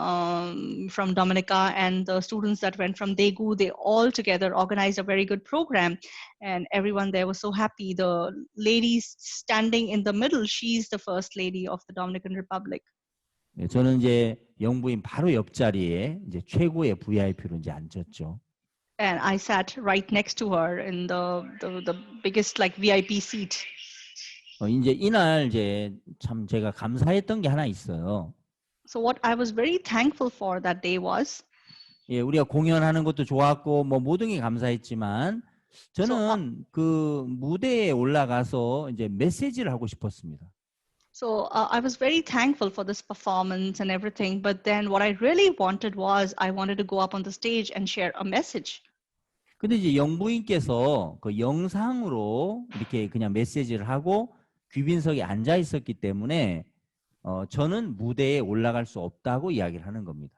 Dominica and the students that went from Daegu, they all together organized a very good program, and everyone there was so happy. The lady standing in the middle, she's the first lady of the Dominican Republic. 네, 저는 이제 영부인 바로 옆자리에 이제 최고의 VIP로 이제 앉았죠. And I sat right next to her in the biggest like VIP seat. 이제 이날 이제 참 제가 감사했던 게 하나 있어요. So what I was very thankful for that day was, 예, 우리가 공연하는 것도 좋았고 뭐 모든 게 감사했지만 저는 그 무대에 올라가서 이제 메시지를 하고 싶었습니다. So I was very thankful for this performance and everything, but then what I really wanted was I wanted to go up on the stage and share a message. 근데 이제 영부인께서 그 영상으로 이렇게 그냥 메시지를 하고 귀빈석에 앉아 있었기 때문에 저는 무대에 올라갈 수 없다고 이야기를 하는 겁니다.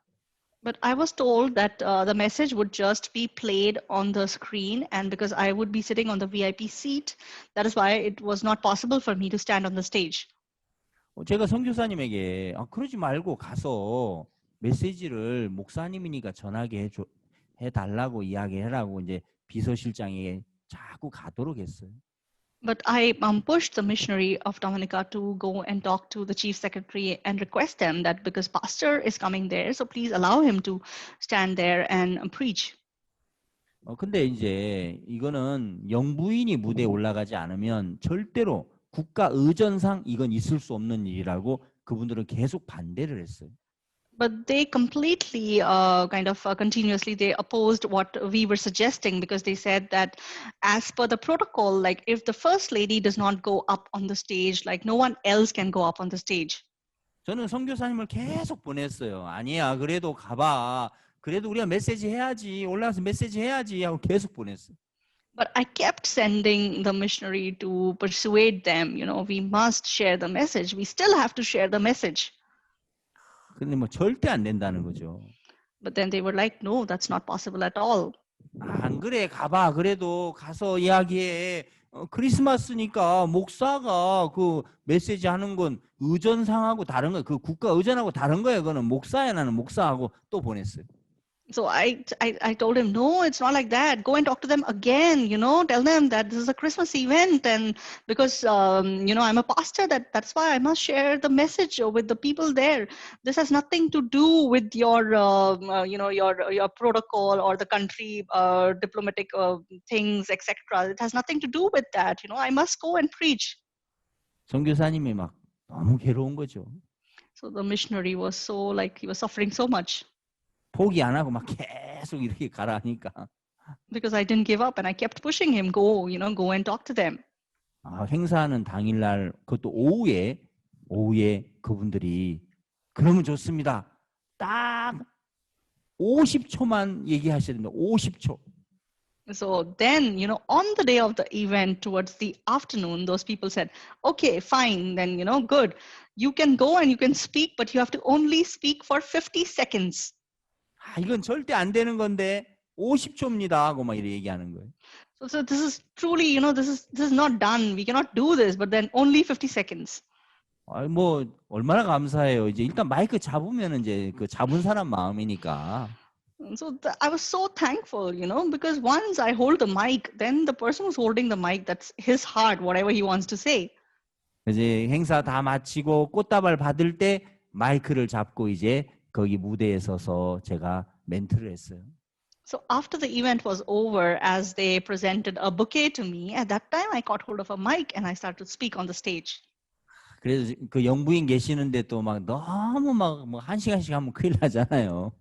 But I was told that the message would just be played on the screen, and because I would be sitting on the VIP seat, that is why it was not possible for me to stand on the stage. 제가 선교사님에게 그러지 말고 가서 메시지를 목사님이니까 전하게 해달라고 이야기해라고 이제 비서실장에게 자꾸 가도록 했어요. But I pushed the missionary of Dominica to go and talk to the chief secretary and request them that because pastor is coming there, so please allow him to stand there and preach. 근데 이제 이거는 영부인이 무대에 올라가지 않으면 절대로 국가 의전상 이건 있을 수 없는 일이라고 그분들은 계속 반대를 했어요. But they completely continuously they opposed what we were suggesting because they said that as per the protocol, like if the first lady does not go up on the stage, like no one else can go up on the stage. 저는 선교사님을 계속 보냈어요. 아니야, 그래도 가봐. 그래도 우리가 메시지 해야지. 올라가서 메시지 해야지 하고 계속 보냈어요. But I kept sending the missionary to persuade them, we must share the message. We still have to share the message. 근데 뭐 절대 안 된다는 거죠. But then they were like, no, that's not possible at all. 안 그래, 가봐. 그래도 가서 이야기해. 크리스마스니까 목사가 그 메시지 하는 건 의전상하고 다른 거예요. 그 국가 의전하고 다른 거예요. 그거는 목사야 나는 목사하고 또 보냈어요. So I told him, no, it's not like that. Go and talk to them again, tell them that this is a Christmas event. And because, I'm a pastor, that's why I must share the message with the people there. This has nothing to do with your, your protocol or the country diplomatic things, etc. It has nothing to do with that. I must go and preach. 선교사님이 막 너무 괴로운 거죠. So the missionary was so he was suffering so much. 포기 안 하고 막 계속 이렇게 가라 하니까. Because I didn't give up and I kept pushing him, go and talk to them. 행사하는 당일날 그것도 오후에 그분들이 그러면 좋습니다. 딱 50초만 얘기하셔야 됩니다. 50초. So then, on the day of the event towards the afternoon, those people said, okay, fine, then, good. You can go and you can speak, but you have to only speak for 50 seconds. 이건 절대 안 되는 건데 50초입니다 하고 막 이렇게 얘기하는 거예요. So this is truly, this is not done. We cannot do this, but then only 50 seconds. 뭐 얼마나 감사해요. 이제 일단 마이크 잡으면 이제 그 잡은 사람 마음이니까. So I was so thankful, because once I hold the mic, then the person who's holding the mic, that's his heart, whatever he wants to say. 이제 행사 다 마치고 꽃다발 받을 때 마이크를 잡고 이제 거기 무대에 서서 제가 멘트를 했어요. So after the event was over, as they presented a bouquet to me, at that time I caught hold of a mic and I started to speak on the stage. 그래서 그 영부인 계시는데 또 막 너무 막 뭐 1시간씩 하면 큰일 나잖아요.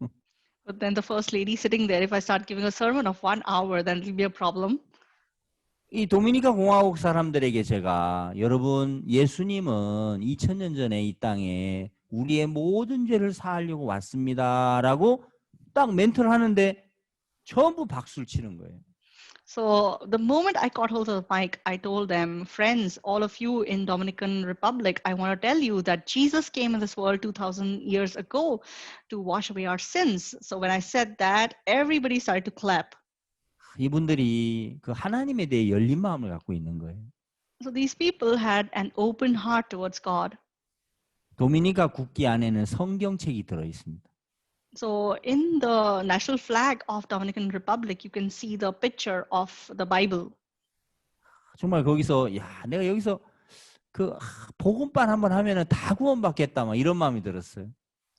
But then the first lady sitting there, if I start giving a sermon of 1 hour, then it'll be a problem. 이 도미니카 공화국 사람들에게 제가 여러분 예수님은 2000년 전에 이 땅에 우리의 모든 죄를 사하려고 왔습니다라고 딱 멘트를 하는데 전부 박수를 치는 거예요. So the moment I caught hold of the mic, I told them, friends, all of you in Dominican Republic, I want to tell you that Jesus came in this world 2000 years ago to wash away our sins. So when I said that, everybody started to clap. 이분들이 그 하나님에 대해 열린 마음을 갖고 있는 거예요. So these people had an open heart towards God. 도미니카 국기 안에는 성경책이 들어 있습니다. So in the national flag of Dominican Republic, you can see the picture of the Bible. 정말 거기서 내가 여기서 그 복음반 한번 하면은 다 구원받겠다 막 이런 마음이 들었어요.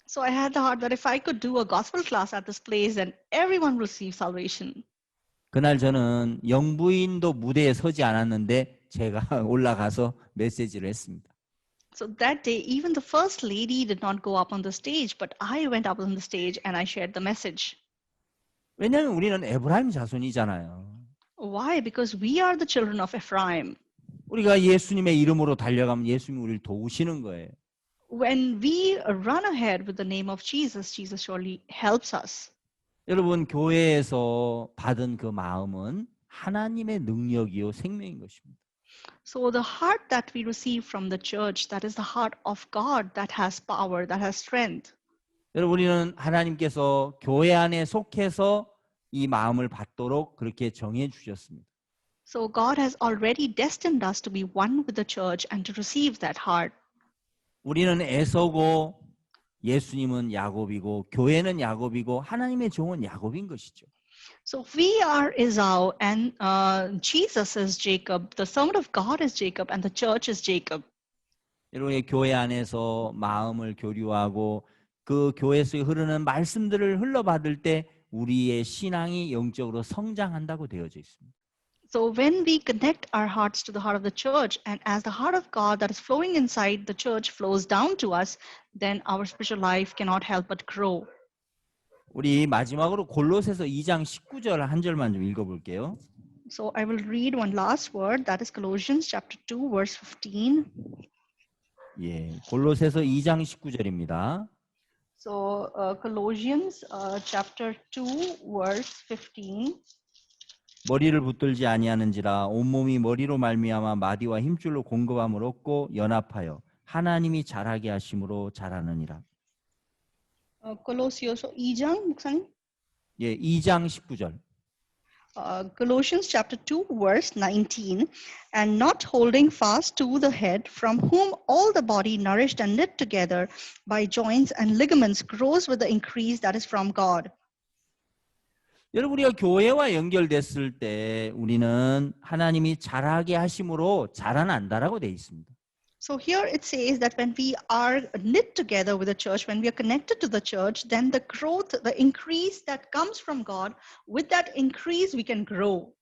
So I had the heart that if I could do a gospel class at this place, then everyone will receive salvation. 그날 저는 영부인도 무대에 서지 않았는데 제가 올라가서 메시지를 했습니다. So that day, even the first lady did not go up on the stage, but I went up on the stage and I shared the message. 왜냐하면 우리는 에브라임 자손이잖아요. Why? Because we are the children of Ephraim. 우리가 예수님의 이름으로 달려가면 예수님이 우리를 도우시는 거예요. When we run ahead with the name of Jesus, Jesus surely helps us. 여러분 교회에서 받은 그 마음은 하나님의 능력이요 생명인 것입니다. So the heart that we receive from the church, that is the heart of God that has power, that has strength. 여러분 우리는 하나님께서 교회 안에 속해서 이 마음을 받도록 그렇게 정해 주셨습니다. So God has already destined us to be one with the church and to receive that heart. 우리는 에서고 예수님은 야곱이고 교회는 야곱이고 하나님의 종은 야곱인 것이죠. So we are Esau and Jesus is Jacob. The servant of God is Jacob and the church is Jacob. 여러분의 교회 안에서 마음을 교류하고 그 교회 속에 흐르는 말씀들을 흘러받을 때 우리의 신앙이 영적으로 성장한다고 되어져 있습니다. So when we connect our hearts to the heart of the church, and as the heart of God that is flowing inside the church flows down to us, then our spiritual life cannot help but grow. 우리 마지막으로 골로새서 2장 19절 한 절만 좀 읽어볼게요. So I will read one last word, that is Colossians chapter 2, verse 15. 예, 골로새서 2장 19절입니다. So Colossians chapter 2, verse 15. 머리를 붙들지 아니하는지라 온몸이 머리로 말미암아 마디와 힘줄로 공급함을 얻고 연합하여 하나님이 잘하게 하심으로 자라느니라. Colossians 2장 목사님? 예, 2장 19절. Colossians chapter 2 verse 19, and not holding fast to the head, from whom all the body nourished and knit together by joints and ligaments grows with the increase that is from God. 여러분 우리가 교회와 연결됐을 때 우리는 하나님이 자라게 하심으로 자라난다라고 돼 있습니다. So here it says that when we are knit together with the church, when we are connected to the church, then the growth, the increase that comes from God, with that increase we can grow.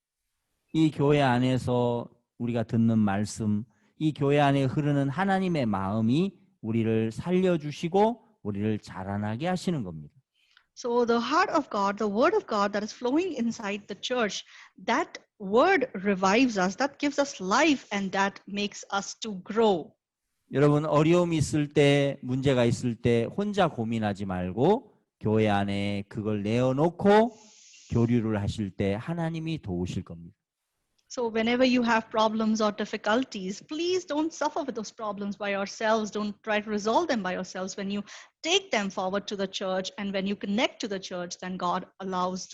이 교회 안에서 우리가 듣는 말씀, 이 교회 안에 흐르는 하나님의 마음이 우리를 살려주시고 우리를 자라나게 하시는 겁니다. So the heart of God, the word of God that is flowing inside the church, that word revives us, that gives us life, and that makes us to grow. 여러분 어려움이 있을 때, 문제가 있을 때 혼자 고민하지 말고 교회 안에 그걸 내어놓고 교류를 하실 때 하나님이 도우실 겁니다. So whenever you have problems or difficulties, please don't suffer with those problems by yourselves. Don't try to resolve them by yourselves. When you take them forward to the church and when you connect to the church, then God allows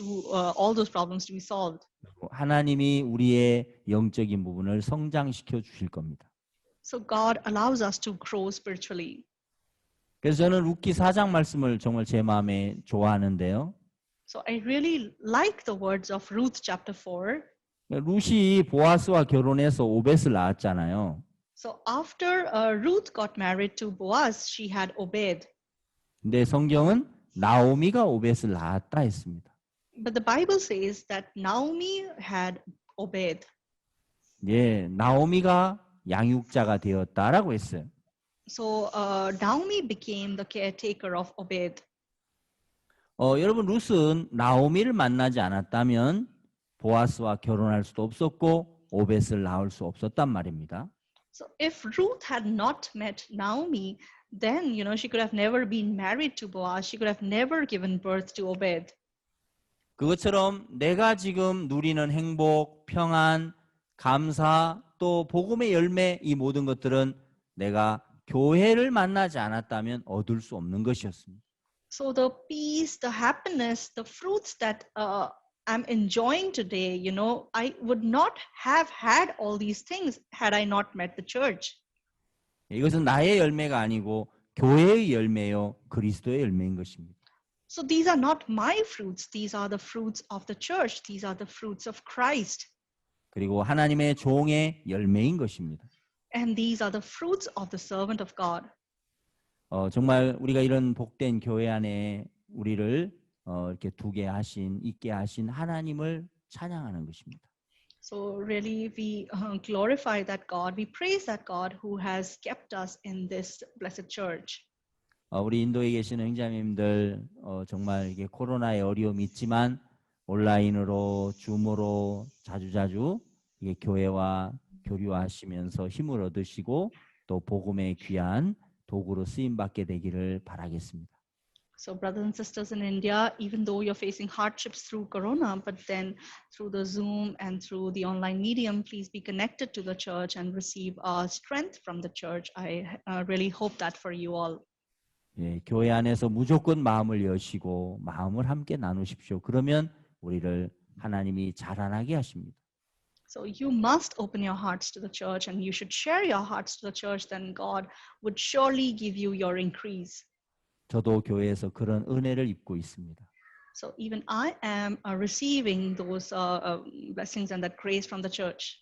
all those problems to be solved. 하나님이 우리의 영적인 부분을 성장시켜 주실 겁니다. So God allows us to grow spiritually. 그래서 저는 룻기 4장 말씀을 정말 제 마음에 좋아하는데요. So I really like the words of Ruth chapter 4. 룻이 보아스와 결혼해서 오벳을 낳았잖아요. So after Ruth got married to Boaz, she had Obed. 근데 성경은 나오미가 오벳을 낳았다 했습니다. But the Bible says that Naomi had Obed. 예, 나오미가 양육자가 되었다라고 했어요. So Naomi became the caretaker of Obed. 여러분 룻은 나오미를 만나지 않았다면 보아스와 결혼할 수도 없었고 오벳을 낳을 수 없었단 말입니다. So if Ruth had not met Naomi, then she could have never been married to Boaz. She could have never given birth to Obed. 그것처럼 내가 지금 누리는 행복, 평안, 감사, 또 복음의 열매 이 모든 것들은 내가 교회를 만나지 않았다면 얻을 수 없는 것이었습니다. So the peace, the happiness, the fruits that I'm enjoying today, I would not have had all these things had I not met the church. 이것은 나의 열매가 아니고 교회의 열매요, 그리스도의 열매인 것입니다. So these are not my fruits. These are the fruits of the church. These are the fruits of Christ. 그리고 하나님의 종의 열매인 것입니다. And these are the fruits of the servant of God. 정말 우리가 이런 복된 교회 안에 우리를 이렇게 있게 하신 하나님을 찬양하는 것입니다. So really we glorify that God. We praise that God who has kept us in this blessed church. 우리 인도에 계시는 형제자매님들 정말 이게 코로나의 어려움이 있지만 온라인으로 줌으로 자주자주 이게 교회와 교류하시면서 힘을 얻으시고 또 복음의 귀한 도구로 쓰임 받게 되기를 바라겠습니다. So brothers and sisters in India, even though you're facing hardships through Corona, but then through the Zoom and through the online medium, please be connected to the church and receive strength from the church. I really hope that for you all. 예, 교회 안에서 무조건 마음을 여시고 마음을 함께 나누십시오. 그러면 우리를 하나님이 자라나게 하십니다. So you must open your hearts to the church and you should share your hearts to the church, then God would surely give you your increase. 저도 교회에서 그런 은혜를 입고 있습니다. So even I am receiving those blessings and that grace from the church.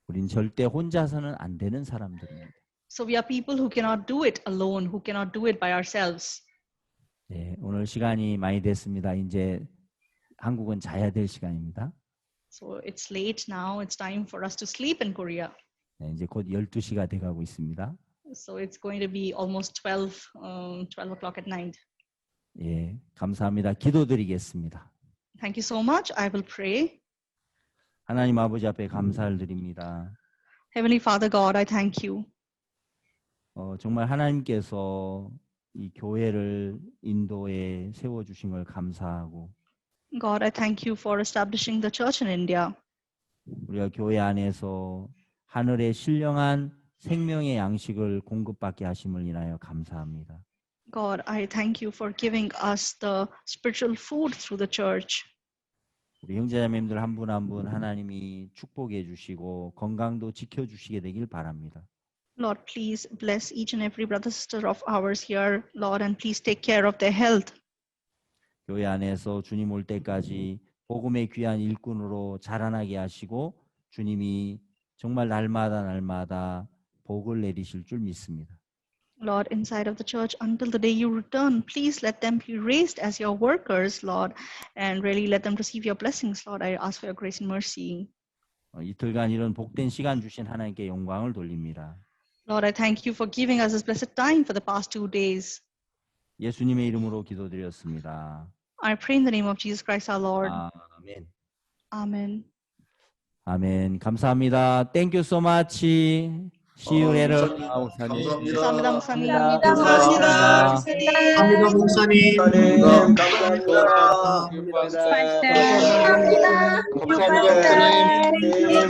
우린 절대 혼자서는 안 되는 사람들입니다. So we are people who cannot do it alone, who cannot do it by ourselves. 네, 오늘 시간이 많이 됐습니다. 이제 한국은 자야 될 시간입니다. So it's late now. It's time for us to sleep in Korea. 네, 이제 곧 12시가 돼가고 있습니다. So it's going to be almost 12 o'clock at night. 예, 감사합니다. 기도드리겠습니다. Thank you so much. I will pray. 하나님 아버지 앞에 감사를 드립니다. Heavenly Father God, I thank you. 정말 하나님께서 이 교회를 인도에 세워주신 걸 감사하고 God, I thank you for establishing the church in India. 우리가 교회 안에서 하늘의 신령한 생명의 양식을 공급받게 하심을 인하여 감사합니다. God, I thank you for giving us the spiritual food through the church. 우리 형제자매님들 한 분 한 분 하나님이 축복해 주시고 건강도 지켜주시게 되길 바랍니다. Lord, please bless each and every brother sister of ours here, Lord, and please take care of their health. 교회 안에서 주님 올 때까지 복음의 귀한 일꾼으로 자라나게 하시고 주님이 정말 날마다 복을 내리실 줄 믿습니다. Lord, inside of the church until the day you return, please let them be raised as your workers, Lord, and really let them receive your blessings, Lord. I ask for your grace and mercy. 이틀간 이런 복된 시간 주신 하나님께 영광을 돌립니다. Lord, I thank you for giving us this blessed time for the past 2 days. 예수님의 이름으로 기도드렸습니다. I pray in the name of Jesus Christ our Lord. 아멘. Amen. 아멘. 감사합니다. Thank you so much. See you later. 목사님, 목사님. 감사합니다, 목사님. 감사합니다. 감사합니다, 목사님. 감사합니다. 감사합니다. 감사합니다.